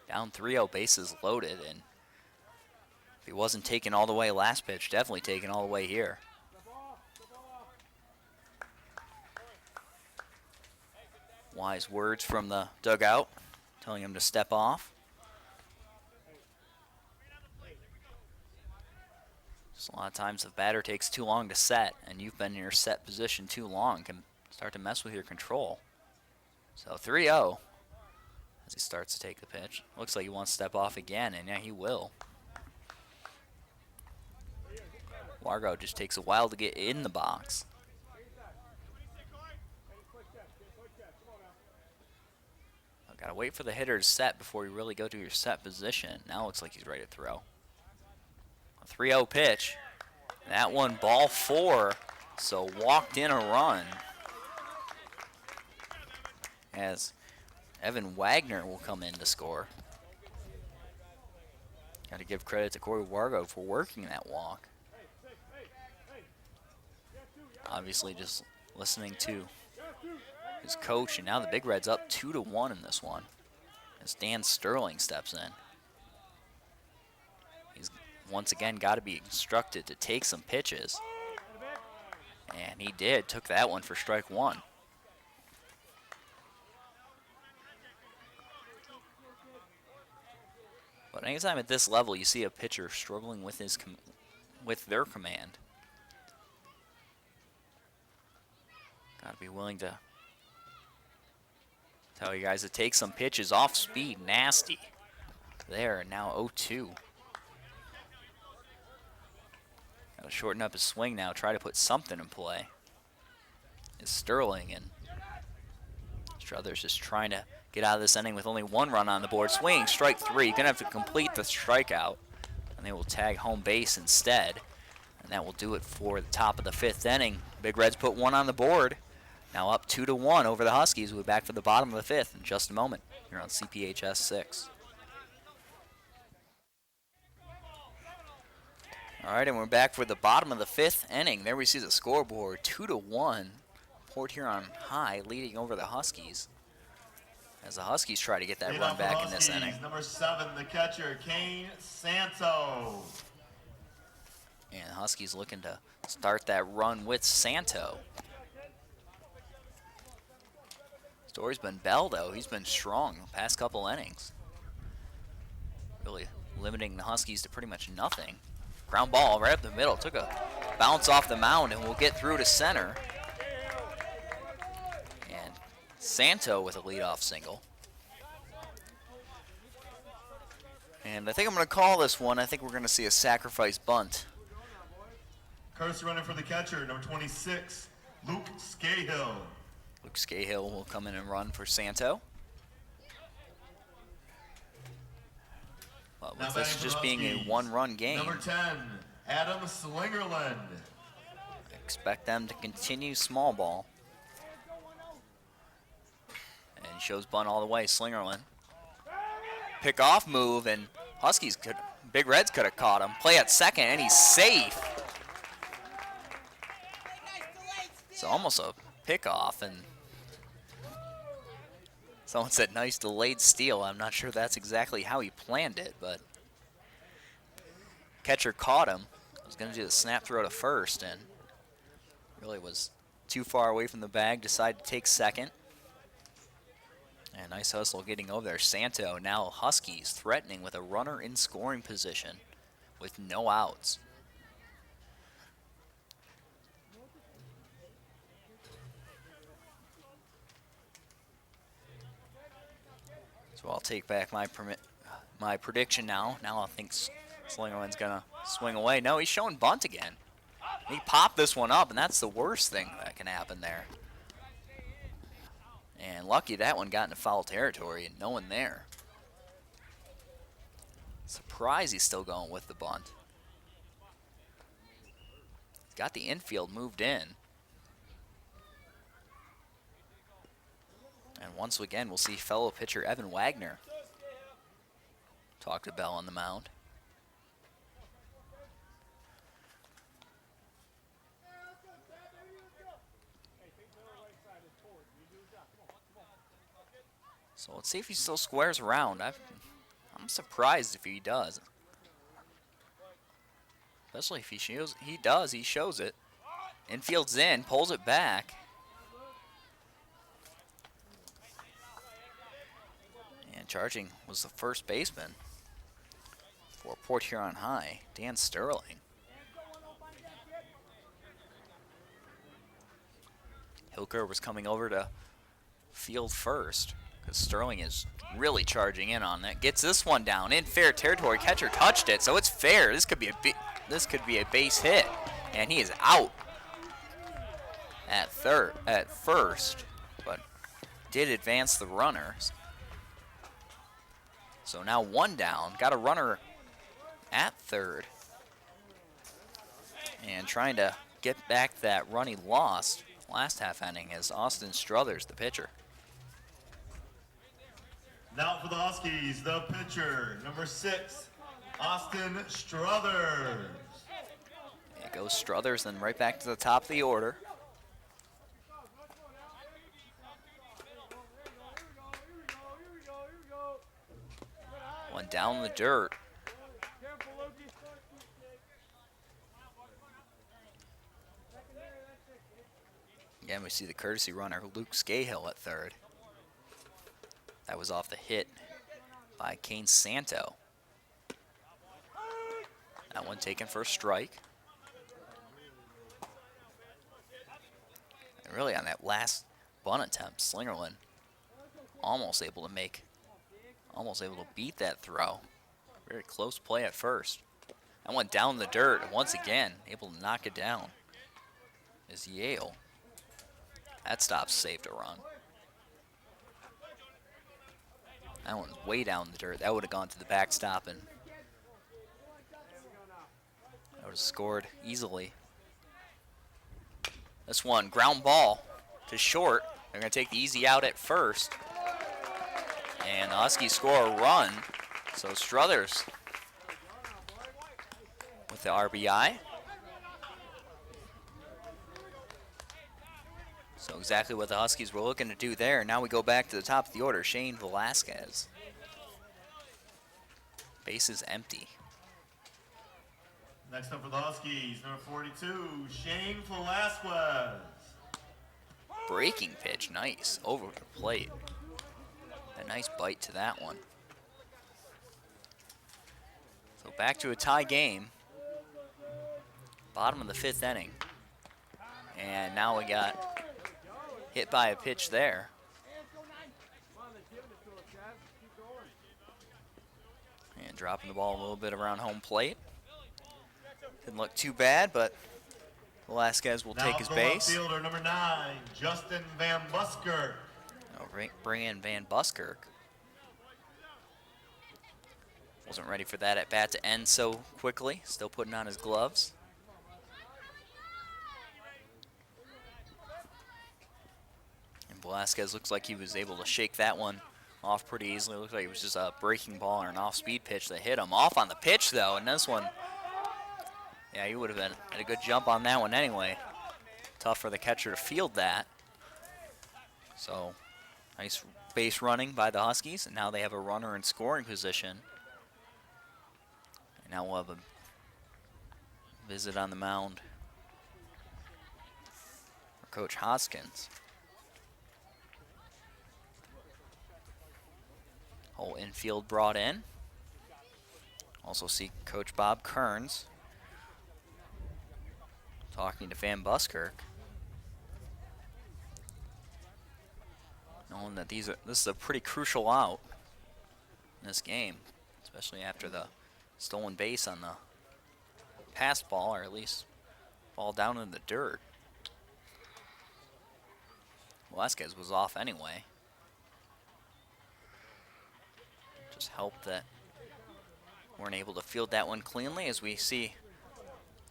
Down 3-0, bases loaded, and if he wasn't taken all the way last pitch, definitely taken all the way here. Wise words from the dugout, telling him to step off. Just a lot of times the batter takes too long to set, and you've been in your set position too long, can start to mess with your control. So 3-0 as he starts to take the pitch. Looks like he wants to step off again, and yeah, he will. Wargo just takes a while to get in the box. Gotta wait for the hitter to set before you really go to your set position. Now it looks like he's ready to throw. A 3-0 pitch. That one, ball 4, so walked in a run. As Evan Wagner will come in to score. Got to give credit to Corey Wargo for working that walk. Obviously just listening to his coach, and now the Big Reds up 2-1 in this one as Dan Sterling steps in. He's once again got to be instructed to take some pitches, and he did. Took that one for strike 1. But anytime at this level you see a pitcher struggling with his with their command, gotta be willing to tell you guys to take some pitches off speed. Nasty there, and now 0-2. Gotta shorten up his swing now, try to put something in play. It's Sterling, and Struther's just trying to get out of this inning with only 1 run on the board. Swing, strike 3. Gonna have to complete the strikeout, and they will tag home base instead. And that will do it for the top of the 5th inning. Big Reds put 1 on the board. Now up 2-1 over the Huskies. We'll be back for the bottom of the 5th in just a moment here on CPHS 6. All right, and we're back for the bottom of the 5th inning. There we see the scoreboard, 2-1. Port Huron High leading over the Huskies, as the Huskies try to get that run back in this inning. Number 7, the catcher, Kane Santo. And the Huskies looking to start that run with Santo. Story's been Bell, though. He's been strong the past couple innings, really limiting the Huskies to pretty much nothing. Ground ball right up the middle. Took a bounce off the mound and will get through to center. And Santo with a leadoff single. And I think I'm going to call this one. I think we're going to see a sacrifice bunt. Courtesy runner for the catcher, number 26, Luke Scahill. Luke Scahill will come in and run for Santo. But with this just being a 1-run game, number 10, Adam Slingerland. expect them to continue small ball. And he shows bunt all the way, Slingerland. Pick off move, and Huskies could, Big Reds could have caught him. Play at second, and he's safe. So almost a pickoff, and someone said nice delayed steal. I'm not sure that's exactly how he planned it, but catcher caught him. Was going to do the snap throw to first, and really was too far away from the bag. Decided to take second. And nice hustle getting over there. Santo now Huskies threatening with a runner in scoring position with no outs. So I'll take back my prediction now. Now I think Slingerland's gonna swing away. No, he's showing bunt again. He popped this one up, and that's the worst thing that can happen there. And lucky that one got into foul territory and no one there. Surprised he's still going with the bunt. He's got the infield moved in. And once again, we'll see fellow pitcher Evan Wagner talk to Bell on the mound. So let's see if he still squares around. I'm surprised if he does. Especially if he shows, he shows it. Infield's in, pulls it back. And charging was the first baseman for Port Huron High, Dan Sterling. Hilker was coming over to field first because Sterling is really charging in on that. Gets this one down in fair territory. Catcher touched it, so it's fair. This could be a base hit, and he is out at first, but did advance the runners. So now one down, got a runner at third, and trying to get back that run he lost last half inning is Austin Struthers, the pitcher. Now for the Huskies, the pitcher, number 6, Austin Struthers. It goes Struthers, then right back to the top of the order. One down in the dirt. Again, we see the courtesy runner, Luke Scahill, at third. That was off the hit by Kane Santo. That one taken for a strike. And really on that last bunt attempt, Slingerland almost able to beat that throw. Very close play at first. That went down the dirt, and once again, able to knock it down is Yale. That stop saved a run. That one's way down the dirt. That would have gone to the backstop, and that would have scored easily. This one, ground ball to short. They're going to take the easy out at first. And the Huskies score a run. So Struthers with the RBI. So exactly what the Huskies were looking to do there. Now we go back to the top of the order. Shane Velasquez. Base is empty. Next up for the Huskies, number 42, Shane Velasquez. Breaking pitch, nice, over the plate. A nice bite to that one. So back to a tie game. Bottom of the 5th inning. And now we got hit by a pitch there. And dropping the ball a little bit around home plate. Didn't look too bad, but Velasquez will take his base. Now fielder number 9, Justin Van Buskirk. Bring in Van Buskirk. Wasn't ready for that at bat to end so quickly. Still putting on his gloves. And Velasquez looks like he was able to shake that one off pretty easily. Looks like it was just a breaking ball or an off-speed pitch that hit him. Off on the pitch, though, and this one, yeah, he would have had a good jump on that one anyway. Tough for the catcher to field that. So, nice base running by the Huskies, and now they have a runner in scoring position. And now we'll have a visit on the mound for Coach Hoskins. Whole infield brought in. Also see Coach Bob Kearns talking to Van Buskirk, knowing that this is a pretty crucial out in this game, especially after the stolen base on the pass ball, or at least fall down in the dirt. Velasquez was off anyway. Just helped that weren't able to field that one cleanly, as we see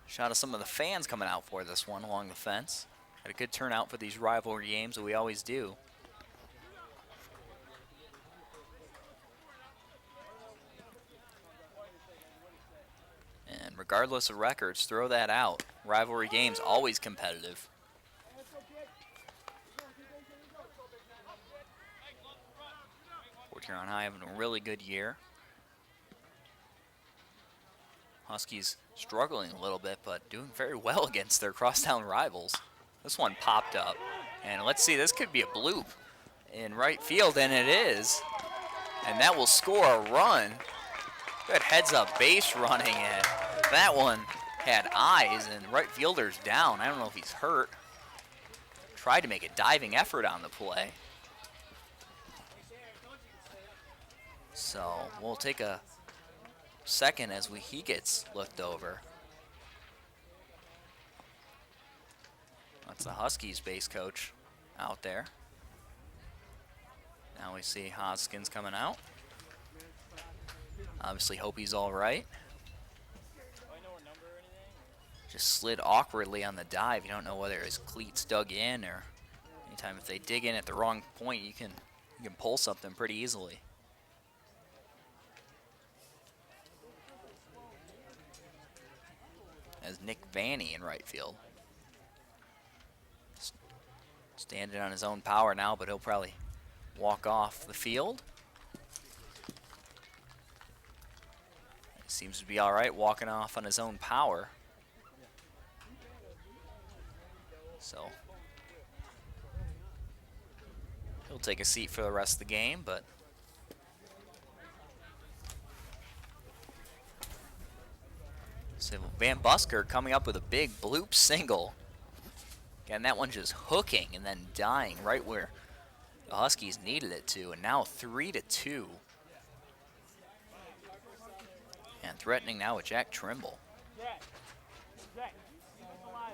a shot of some of the fans coming out for this one along the fence. Had a good turnout for these rivalry games that we always do. And regardless of records, throw that out. Rivalry games always competitive. Port Huron High having a really good year. Huskies struggling a little bit, but doing very well against their crosstown rivals. This one popped up, and let's see, this could be a bloop in right field, and it is. And that will score a run. Good heads-up base running, and that one had eyes, and right fielder's down. I don't know if he's hurt. Tried to make a diving effort on the play. So we'll take a second as he gets looked over. That's the Huskies base coach out there. Now we see Hoskins coming out. Obviously hope he's all right. Just slid awkwardly on the dive. You don't know whether his cleats dug in, or anytime if they dig in at the wrong point, you can pull something pretty easily. As Nick Vanny in right field. Standing on his own power now, but he'll probably walk off the field. He seems to be all right walking off on his own power. So he'll take a seat for the rest of the game, but so Van Buskirk coming up with a big bloop single. Again, that one just hooking and then dying right where the Huskies needed it to, and now 3-2. And threatening now with Jack Trimble.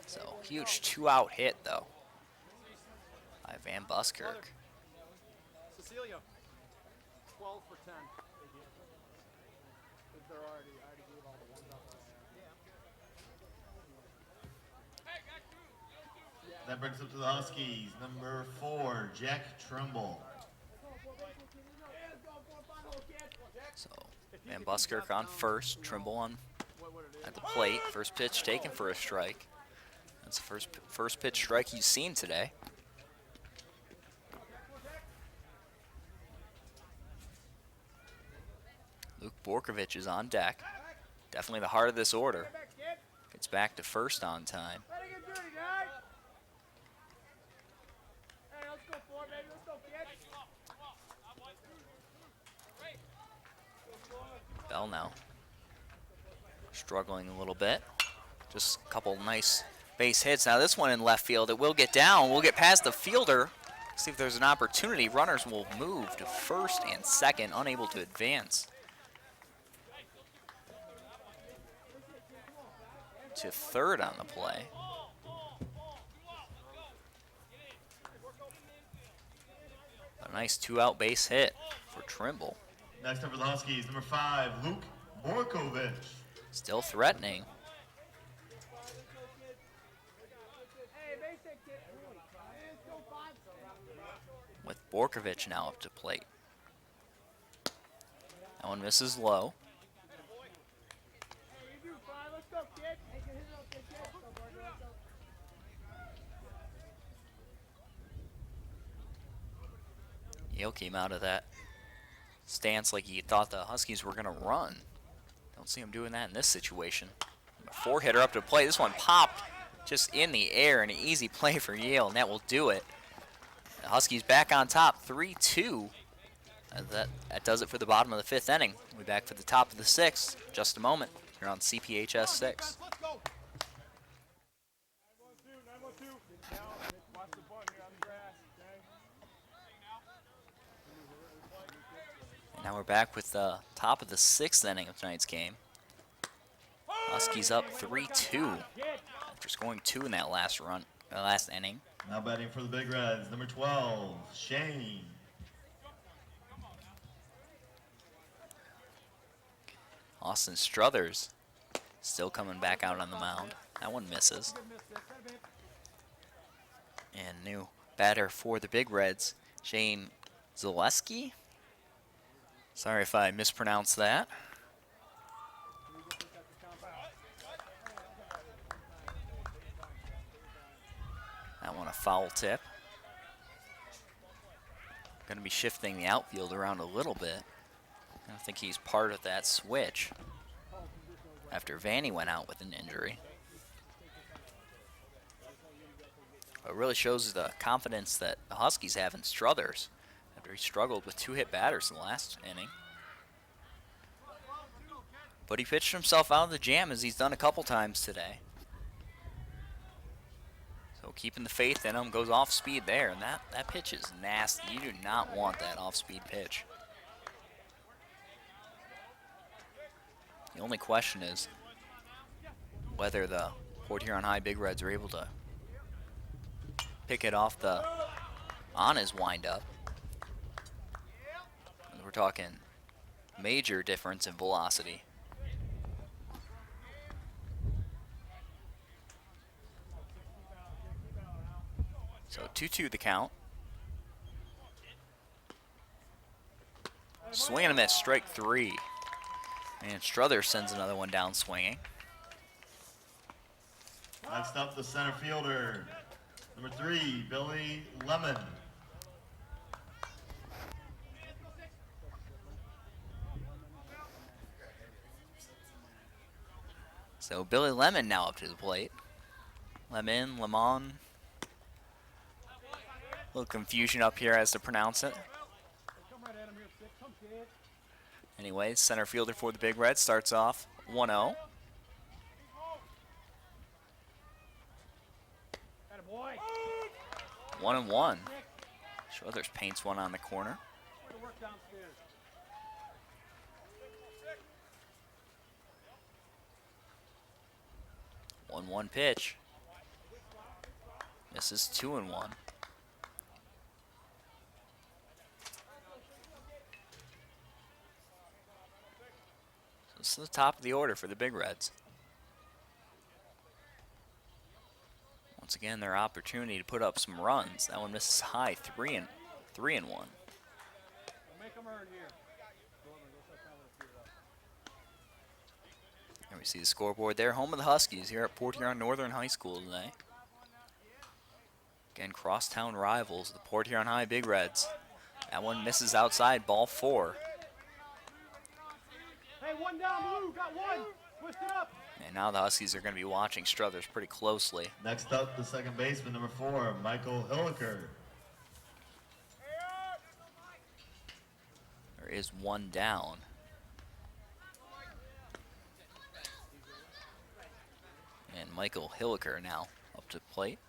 So huge 2-out hit though by Van Buskirk. Cecilia, 12 for 10. They're already, I already gave all the ones up. That brings up to the Huskies, number 4, Jack Trimble. So Van Buskirk on first, Trimble on at the plate. First pitch taken for a strike. That's the first pitch strike he's seen today. Luke Borkovich is on deck. Definitely the heart of this order. Gets back to first on time. Bell now struggling a little bit. Just a couple nice base hits. Now this one in left field, it will get down. We'll get past the fielder. See if there's an opportunity. Runners will move to first and second, unable to advance to third on the play. A nice 2-out base hit for Trimble. Next up for the Huskies, number 5, Luke Borkovich. Still threatening. With Borkovich now up to plate. That one misses low. Yale came out of that stance like he thought the Huskies were going to run. Don't see him doing that in this situation. A 4-hitter up to play. This one popped just in the air, and an easy play for Yale, and that will do it. The Huskies back on top, 3-2. That does it for the bottom of the 5th inning. We'll be back for the top of the 6th in just a moment here on CPHS 6. 9-1-2, 9-1-2. Now, watch the bunt here on the grass, okay? And now we're back with the top of the 6th inning of tonight's game. Huskies up 3-2 after scoring 2 in that last inning. Now batting for the Big Reds, number 12, Shane. Austin Struthers still coming back out on the mound. That one misses. And new batter for the Big Reds, Shane Zaleski. Sorry if I mispronounced that. That one a foul tip. Going to be shifting the outfield around a little bit. I think he's part of that switch after Vanny went out with an injury. It really shows the confidence that the Huskies have in Struthers after he struggled with 2 hit batters in the last inning. But he pitched himself out of the jam as he's done a couple times today. So keeping the faith in him, goes off speed there, and that pitch is nasty. You do not want that off-speed pitch. The only question is whether the Port Huron High Big Reds are able to pick it off on his windup. We're talking major difference in velocity. So 2-2 the count. Swinging him at strike 3. And Struthers sends another one down swinging. Next up, the center fielder, number 3, Billy Lemon. So Billy Lemon now up to the plate. Lemon. A little confusion up here as to pronounce it. Anyways, center fielder for the Big Reds starts off 1-0. One and one. Struthers paints one on the corner. 1-1 pitch. Misses 2-1. So this is the top of the order for the Big Reds. Once again, their opportunity to put up some runs. That one misses high, 3-1. And we see the scoreboard there. Home of the Huskies here at Port Huron Northern High School today. Again, crosstown rivals, the Port Huron High Big Reds. That one misses outside, ball 4. Hey, one down, blue, got one. Twist it up. And now the Huskies are going to be watching Struthers pretty closely. Next up, the second baseman, number 4, Michael Hilliker. There is one down. And Michael Hilliker now up to the plate.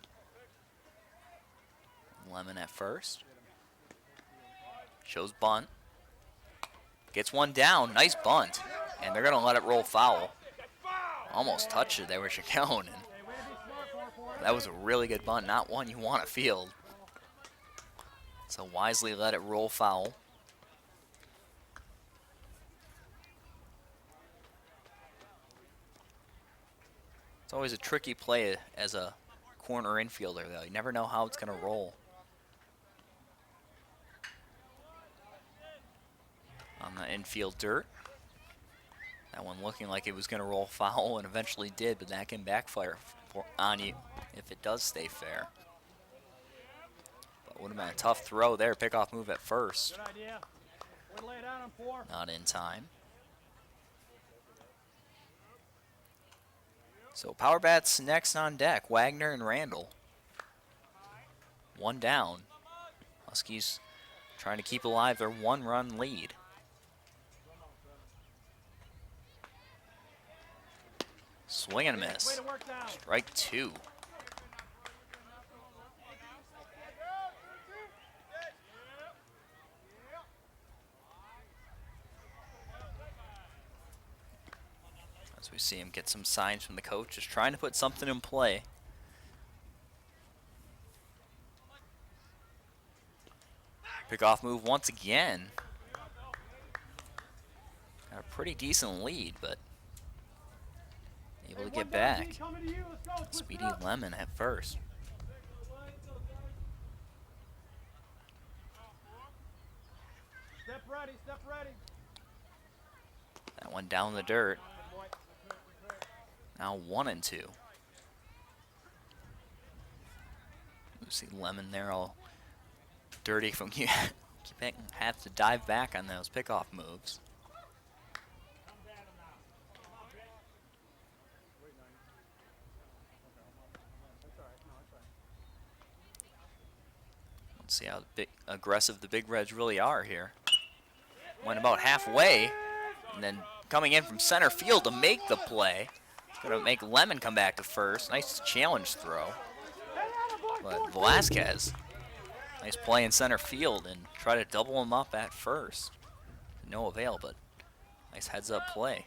Lemon at first. Shows bunt. Gets one down. Nice bunt. And they're going to let it roll foul. Almost touched it there with Chacon. That was a really good bunt. Not one you want to field. So wisely let it roll foul. It's always a tricky play as a corner infielder, though. You never know how it's going to roll. On the infield dirt. That one looking like it was going to roll foul and eventually did, but that can backfire on you if it does stay fair. But would have been a tough throw there. Pickoff move at first. Good idea. We'll lay it out on 4. Not in time. So power bats next on deck. Wagner and Randall. One down. Huskies trying to keep alive their 1-run lead. Swing and a miss. Way to work down. Strike 2. As we see him get some signs from the coach, just trying to put something in play. Pickoff move once again. Got a pretty decent lead, but able to get back. Speedy Lemon at first. Step ready, step ready. That one down the dirt. Now 1-2. You see Lemon there all dirty from you. Have to dive back on those pickoff moves. Let's see how aggressive the Big Reds really are here. Went about halfway, and then coming in from center field to make the play. Gonna make Lemon come back to first. Nice challenge throw. But Velasquez, nice play in center field and try to double him up at first. No avail, but nice heads up play.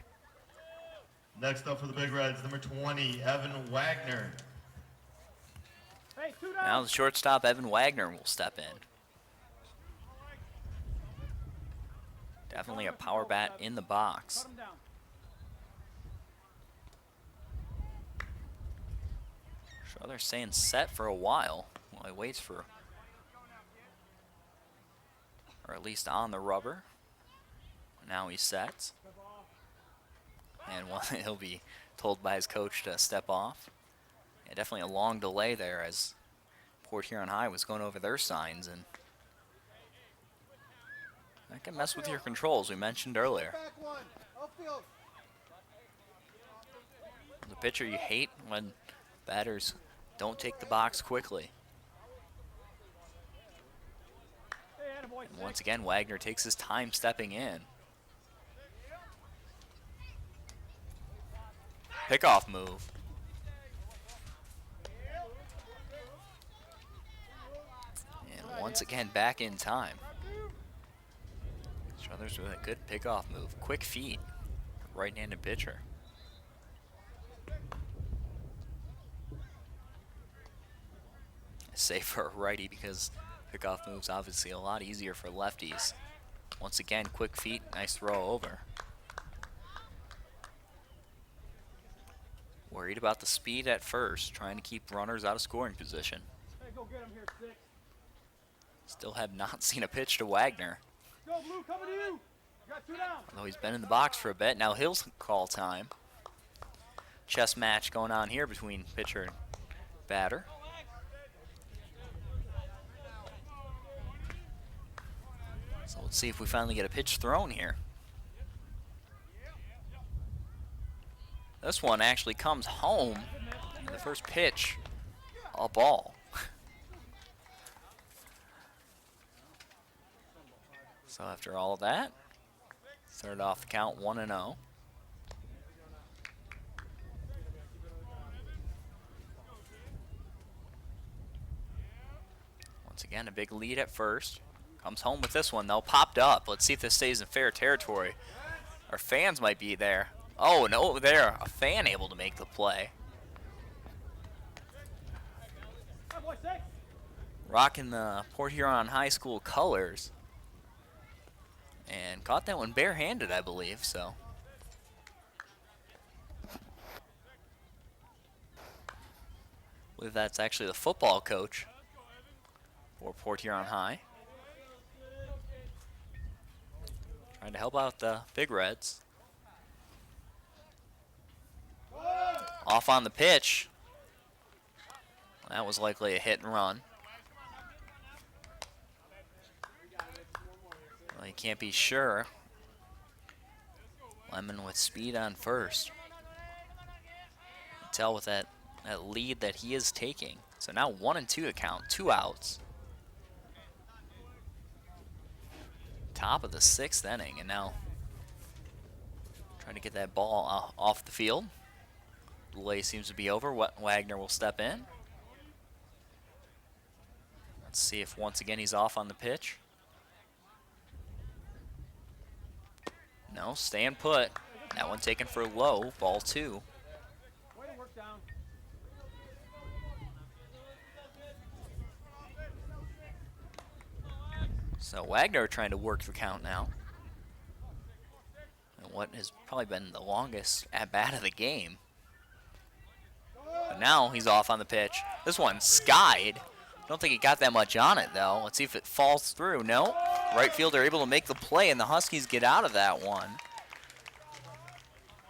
Next up for the Big Reds, number 20, Evan Wagner. Hey, 2 down. Now the shortstop, Evan Wagner, will step in. Definitely a power bat in the box. Cut him down. Schroeder staying set for a while he waits for, or at least on the rubber. Now he's set. And he'll be told by his coach to step off. Yeah, definitely a long delay there as Port Huron High was going over their signs, and that can mess with your controls, we mentioned earlier. The pitcher, you hate when batters don't take the box quickly. And once again, Wagner takes his time stepping in. Pickoff move. And once again, back in time. Struthers with a good pickoff move. Quick feet. Right-handed pitcher. Safe for a righty because pickoff move's obviously a lot easier for lefties. Once again, quick feet, nice throw over. Worried about the speed at first, trying to keep runners out of scoring position. Hey, go get him here, 6. Still have not seen a pitch to Wagner. Go, Blue, coming to you. You got 2 down. Although he's been in the box for a bit, now he'll call time. Chess match going on here between pitcher and batter. So let's see if we finally get a pitch thrown here. This one actually comes home. And the first pitch, a ball. So after all of that, started off the count 1-0. Once again, a big lead at first. Comes home with this one, though. Popped up. Let's see if this stays in fair territory. Our fans might be there. Oh, no, there. A fan able to make the play. Rocking the Port Huron High School colors. And caught that one barehanded, I believe, so. I believe that's actually the football coach for Port Huron High. Trying to help out the Big Reds. Off on the pitch. That was likely a hit and run. Well, you can't be sure. Lemon with speed on first. You can tell with that lead that he is taking. So now 1-2 to count, 2 outs. Top of the 6th inning, and now trying to get that ball off the field. Delay seems to be over. Wagner will step in. Let's see if once again he's off on the pitch. No, staying put. That one taken for low, ball 2. So Wagner trying to work the count now. And what has probably been the longest at-bat of the game. But now he's off on the pitch. This one skied. Don't think he got that much on it, though. Let's see if it falls through. No. Right fielder able to make the play, and the Huskies get out of that one.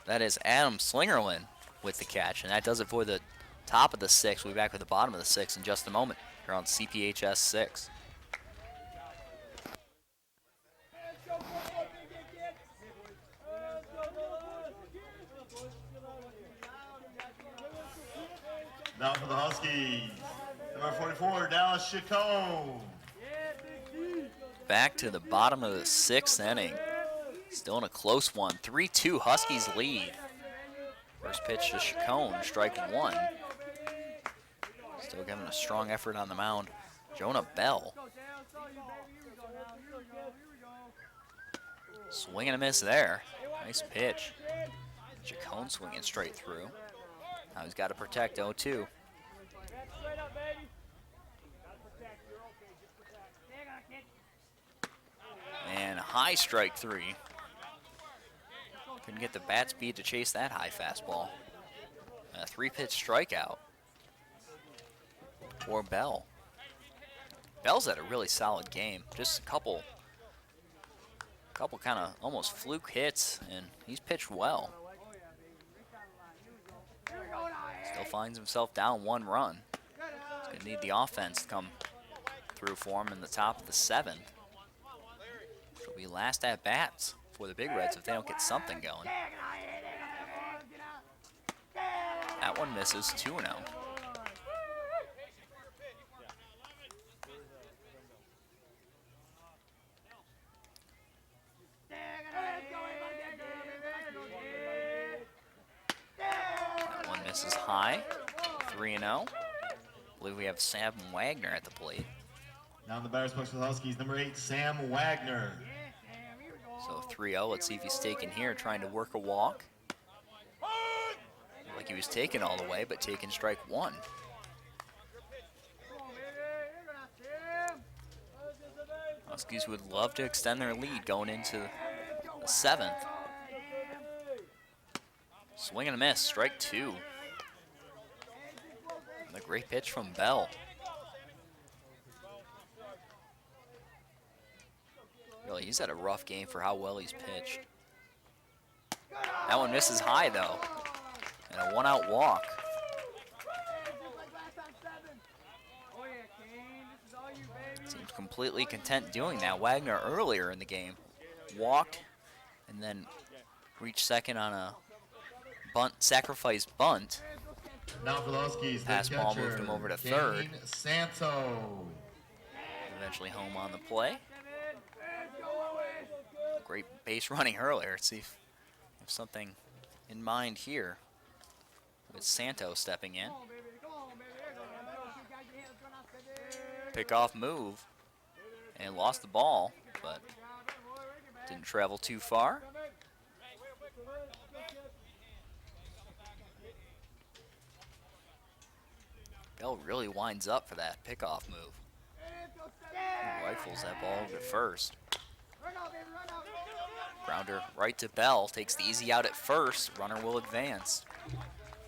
That is Adam Slingerland with the catch, and that does it for the top of the 6th. We'll be back with the bottom of the 6th in just a moment here on CPHS 6. Now for the Huskies, number 44, Dallas Chacon. Back to the bottom of the 6th inning. Still in a close one. 3-2 Huskies lead. First pitch to Chacon, strike 1. Still giving a strong effort on the mound. Jonah Bell. Swing and a miss there. Nice pitch. Chacon swinging straight through. Now he's got to protect 0-2. And a high strike 3. Couldn't get the bat speed to chase that high fastball. A 3-pitch strikeout for Bell. Bell's had a really solid game. Just a couple kind of almost fluke hits, and he's pitched well. Still finds himself down 1 run. He's going to need the offense to come through for him in the top of the 7th. It'll be last at bats for the Big Reds if they don't get something going. That one misses 2-0. That one misses high. 3-0. I believe we have Sam Wagner at the plate. Now in the batter's box for the Huskies, number 8, Sam Wagner. So 3-0, let's see if he's taken here, trying to work a walk. Like he was taken all the way, but taking strike 1. Huskies would love to extend their lead going into the 7th. Swing and a miss, strike 2. And a great pitch from Bell. Really, he's had a rough game for how well he's pitched. That one misses high, though. And a 1-out walk. Seems completely content doing that. Wagner earlier in the game walked and then reached second on a sacrifice bunt. Now for the Huskies, Pass the ball catcher, moved him over to Dane third. Santo. Eventually home on the play. Great base running earlier. Let's see if we have something in mind here with Santo stepping in. Pickoff move and lost the ball, but didn't travel too far. Bell really winds up for that pickoff move. Rifles that ball over to first. Grounder right to Bell, takes the easy out at first. Runner will advance.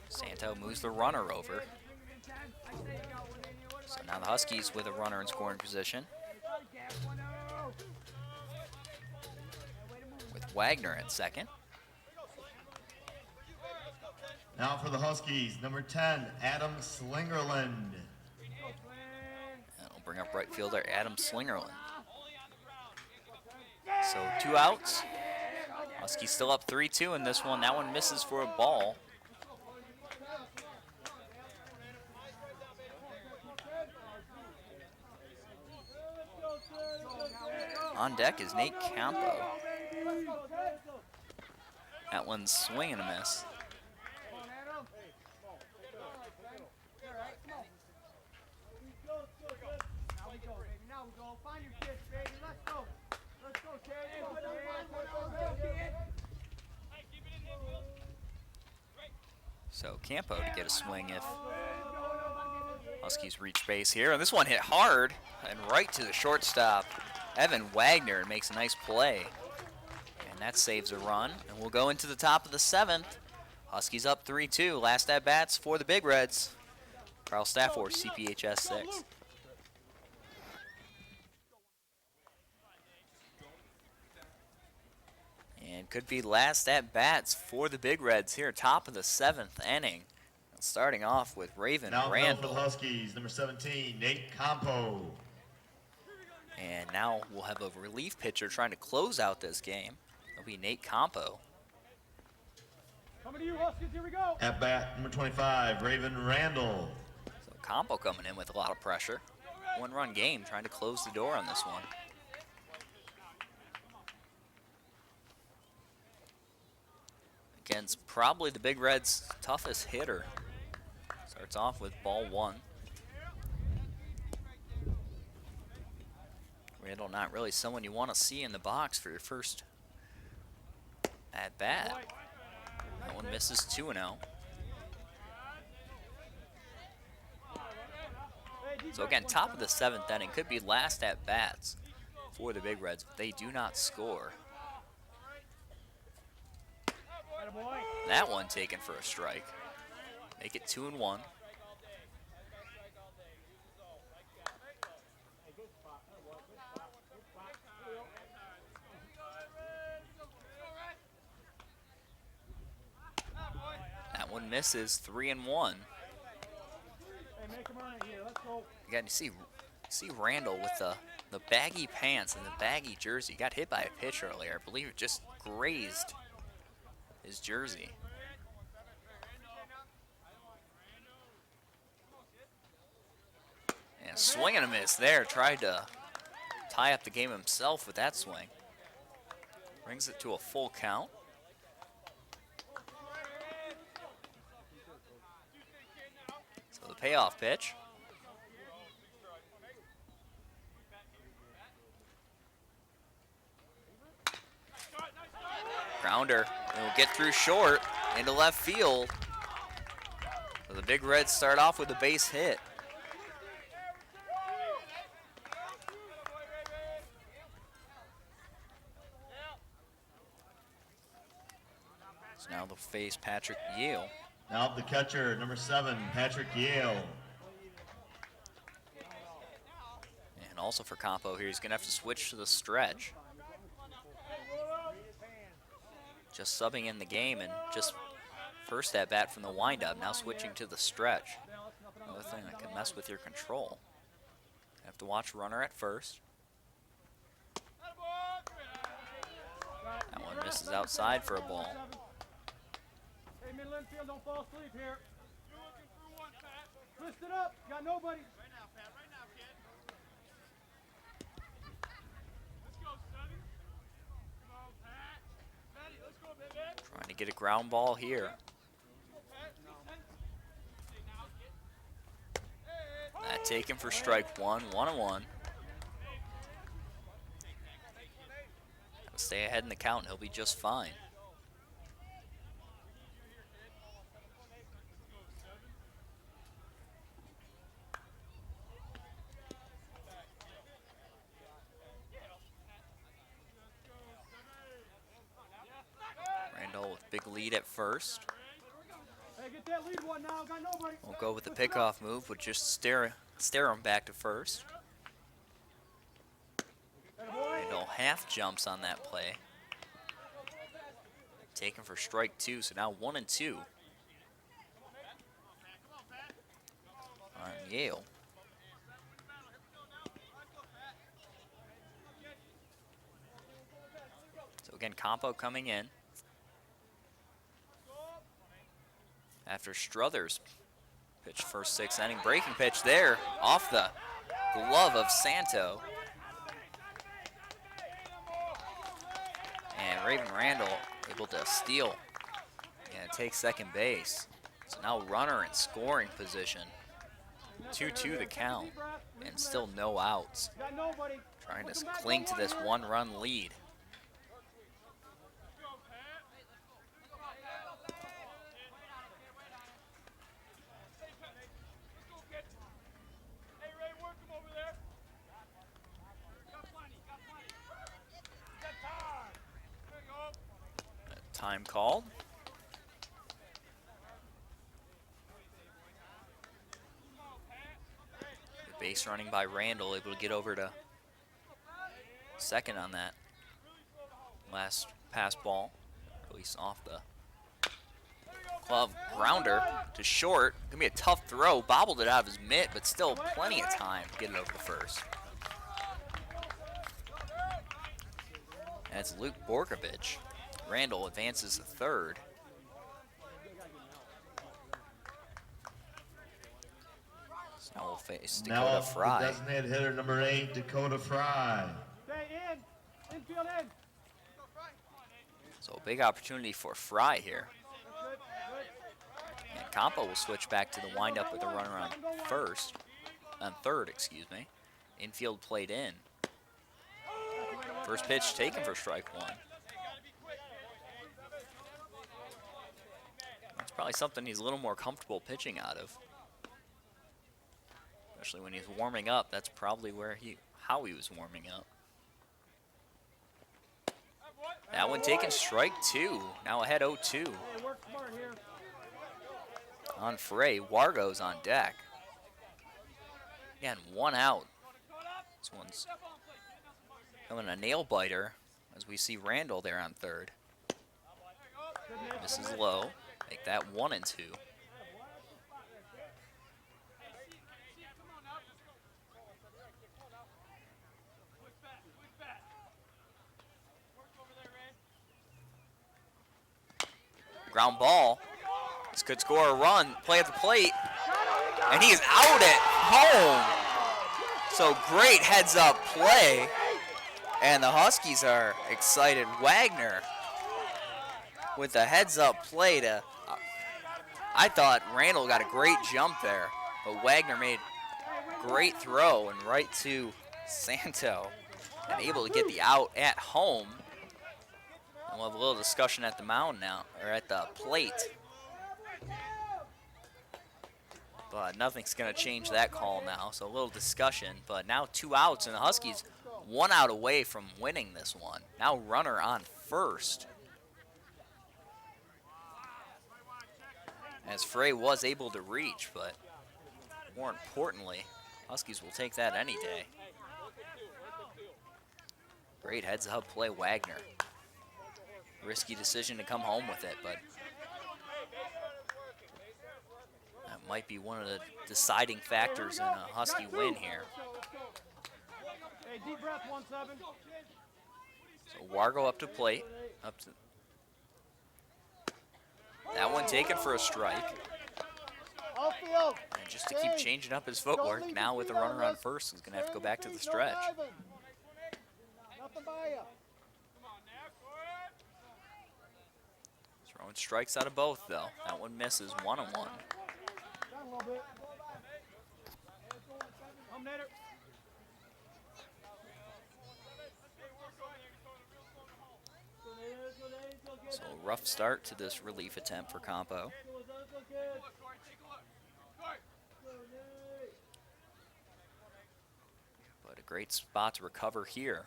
Santo moves the runner over. So now the Huskies with a runner in scoring position. With Wagner at second. Now for the Huskies, number 10, Adam Slingerland. That'll bring up right fielder Adam Slingerland. So 2 outs. Huskies still up 3-2 in this one. That one misses for a ball. On deck is Nate Campo. That one's swing and a miss. So Campo to get a swing if Huskies reach base here. And this one hit hard and right to the shortstop. Evan Wagner makes a nice play. And that saves a run. And we'll go into the top of the 7th. Huskies up 3-2. Last at bats for the Big Reds. Carl Stafford, CPHS 6. And could be last at bats for the Big Reds here, top of the 7th inning. Starting off with Raven Now Randall. for the Huskies, number 17, Nate Campo. And now we'll have a relief pitcher trying to close out this game. It'll be Nate Campo. Coming to you, Huskies, here we go. At bat, number 25, Raven Randall. So Campo coming in with a lot of pressure. 1-run game, trying to close the door on this one. Against probably the Big Reds' toughest hitter. Starts off with ball 1. Randall not really someone you want to see in the box for your first at bat. That one misses 2-0. So again, top of the 7th inning, could be last at bats for the Big Reds if they do not score. That one taken for a strike. Make it 2-1. That one misses, 3-1. Again, you see Randall with the baggy pants and the baggy jersey. Got hit by a pitch earlier. I believe it just grazed his jersey. And swing and a miss there. Tried to tie up the game himself with that swing. Brings it to a full count. So the payoff pitch. Grounder. Will get through short into left field. So the Big Reds start off with a base hit. So now they'll face Patrick Yale. Now the catcher, number 7, Patrick Yale. And also for Campo here, he's going to have to switch to the stretch. Just subbing in the game and just first at bat from the windup, now switching to the stretch. Another thing that can mess with your control. Have to watch runner at first. That one misses outside for a ball. Hey, middle infield, don't fall asleep here. Twist it up, got nobody. Right now, Pat, right now, kid. Let's go, Sonny. Come on, Pat. Patty, let's go, baby. Trying to get a ground ball here. That taken for strike 1, 1-1. He'll stay ahead in the count and he'll be just fine. Randall with big lead at first. Hey, get that lead one now, got nobody. Won't go with the pickoff move, but just stare him back to first. Randall half jumps on that play. Taken for strike 2, so now 1-2. On Yale. So again, Campo coming in. After Struthers pitched first 6th inning. Breaking pitch there off the glove of Santo. And Raven Randall able to steal and take second base. So now runner in scoring position. 2-2 the count, and still no outs. Trying to cling to this one-run lead. Hey, Ray, work him over there. Got plenty. Got time. There you go. Time called. The base running by Randall, able to get over to second on that last pass ball. Release off the glove, grounder to short. Gonna be a tough throw. Bobbled it out of his mitt, but still plenty of time to get it over to first. And it's Luke Borkovich. Randall advances to third. So now we'll face Now Dakota up the Fry. designated hitter number 8, Dakota Fry. Stay in. Infield in. So a big opportunity for Fry here. And Campo will switch back to the windup with a runner on third, excuse me. Infield played in. First pitch taken for strike one. That's probably something he's a little more comfortable pitching out of. Especially when he's warming up, that's probably how he was warming up. That one taken, strike two. Now ahead 0-2. On Frey, Wargo's on deck. Again, one out. This one's coming a nail biter as we see Randall there on third. This is low. Make that 1-2. Ground ball. This could score a run. Play at the plate. And he is out at home. So great heads-up play. And the Huskies are excited. Wagner with the heads-up play to... I thought Randall got a great jump there. But Wagner made a great throw and right to Santo. And able to get the out at home. And we'll have a little discussion at the mound now, or at the plate. But nothing's going to change that call now, so a little discussion. But now 2 outs, and the Huskies 1 out away from winning this one. Now runner on first. As Frey was able to reach, but more importantly, Huskies will take that any day. Great heads-up play, Wagner. Risky decision to come home with it, but that might be one of the deciding factors in a Husky win here. Hey, deep breath, 1-7. So Wargo up to plate. That one taken for a strike. And just to keep changing up his footwork, now with the runner on first, he's going to have to go back to the stretch. Throwing strikes out of both, though. That one misses, 1-1. So a rough start to this relief attempt for Campo. But a great spot to recover here.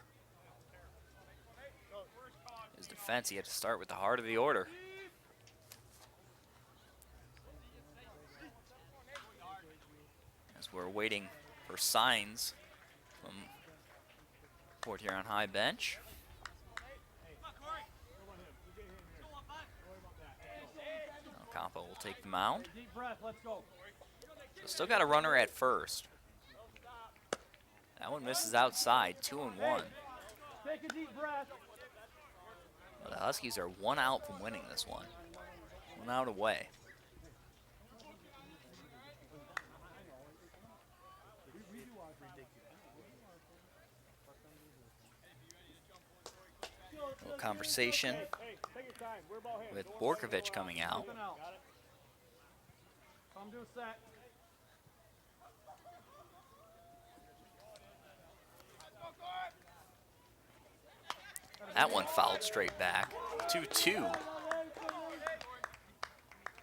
His defense, he had to start with the heart of the order. As we're waiting for signs from Port Huron High bench. Now Campo will take the mound. Deep breath, let's go. So still got a runner at first. That one misses outside, 2-1. Take a deep breath. Well, the Huskies are 1 out from winning this one. 1 out away. little conversation Hey, take your time. We're about him. with Borkovich coming out. Got it. Come do a set. That one fouled straight back. 2-2.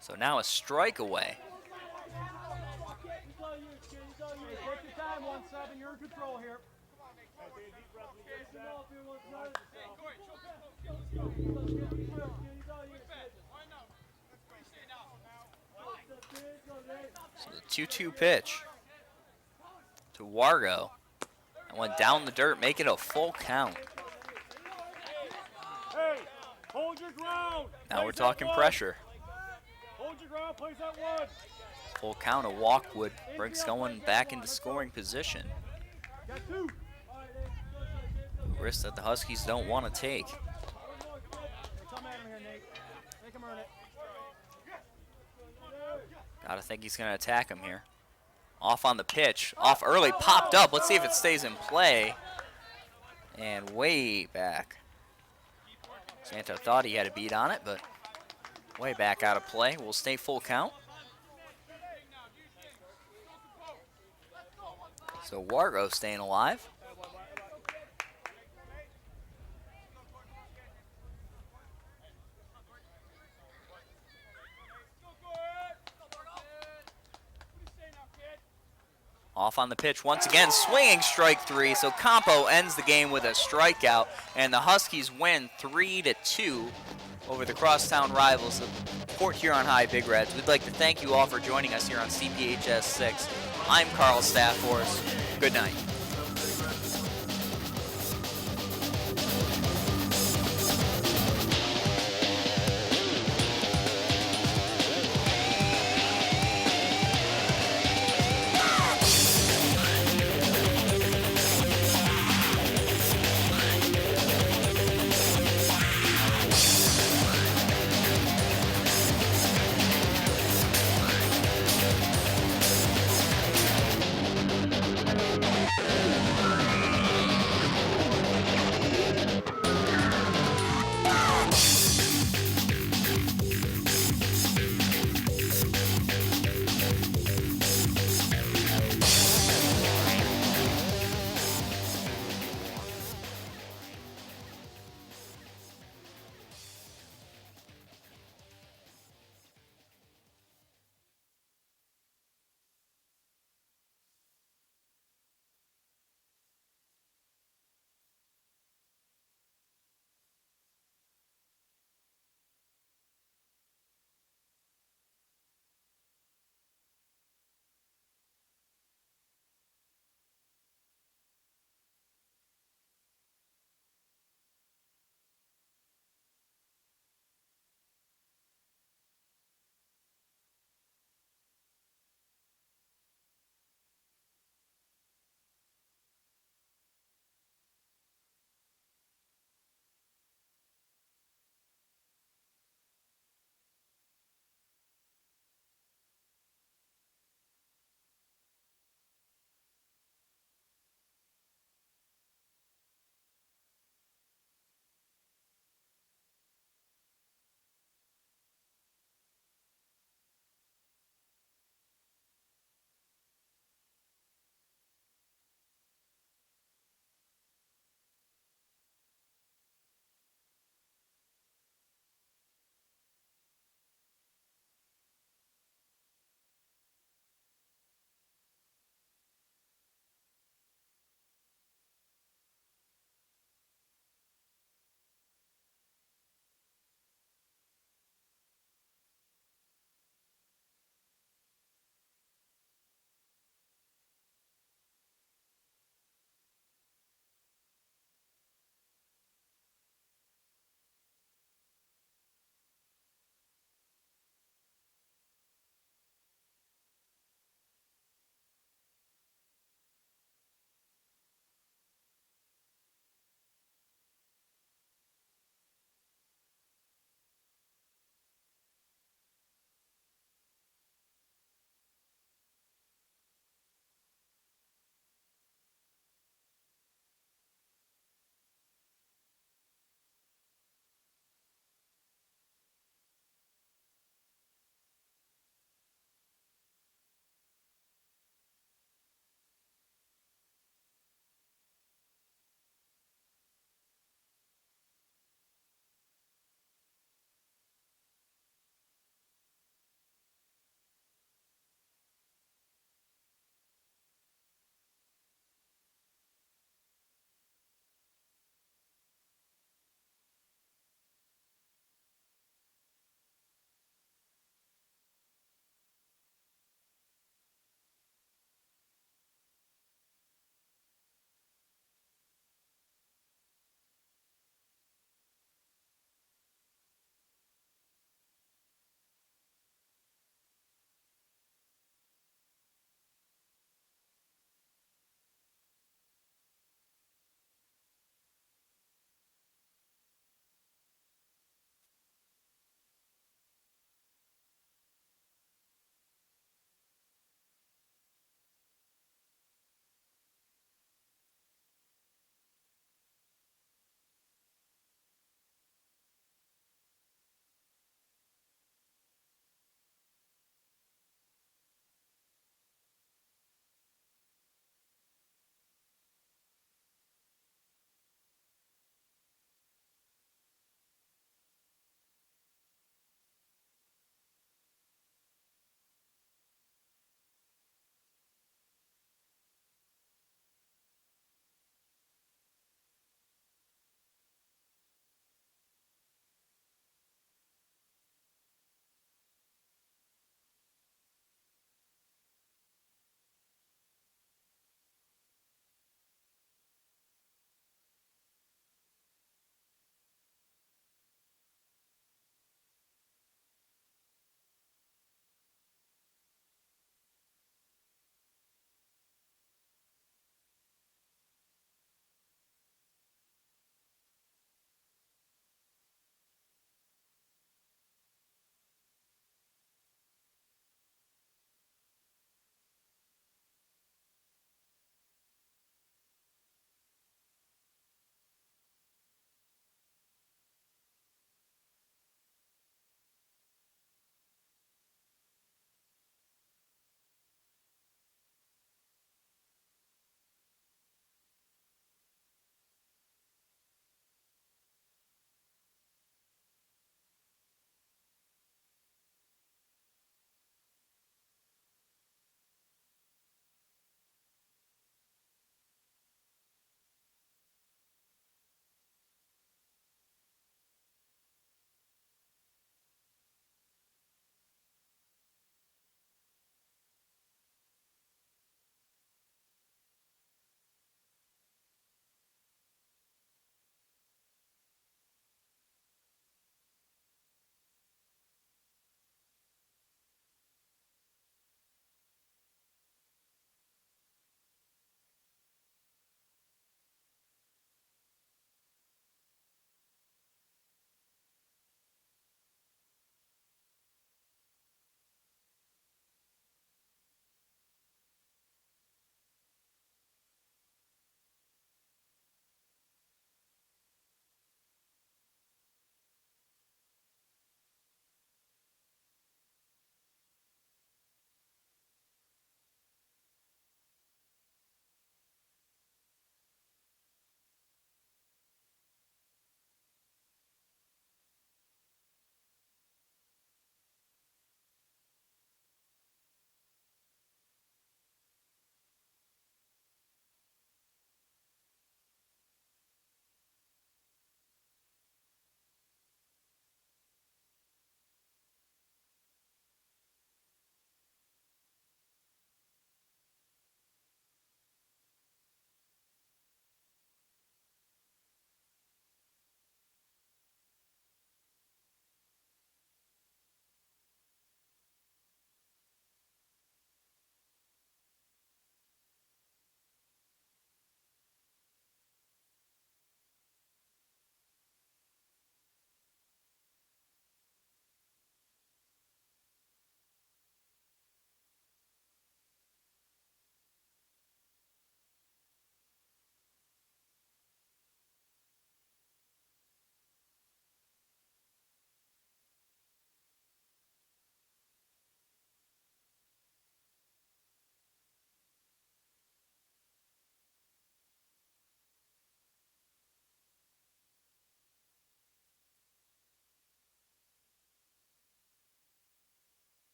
So now a strike away. Take your time, 1-7. You're in control here. So the 2-2 pitch to Wargo. That went down the dirt, make it a full count. Hey, hold your ground. Now we're Place that talking one. pressure. Hold your ground, place that one. Full count, a walk would bring us going back into scoring position. Got 2. A risk that the Huskies don't want to take. Come at him here, Nate. Make him earn it. Gotta think he's gonna attack him here. Off on the pitch, off early, popped up. Let's see if it stays in play. And way back. Santo thought he had a beat on it, but way back out of play. We'll stay full count. So Wargo staying alive. Off on the pitch once again, swinging strike 3. So Campo ends the game with a strikeout, and the Huskies win 3-2 over the crosstown rivals of Port Huron High Big Reds. We'd like to thank you all for joining us here on CPHS 6. I'm Carl Staffhorst. Good night.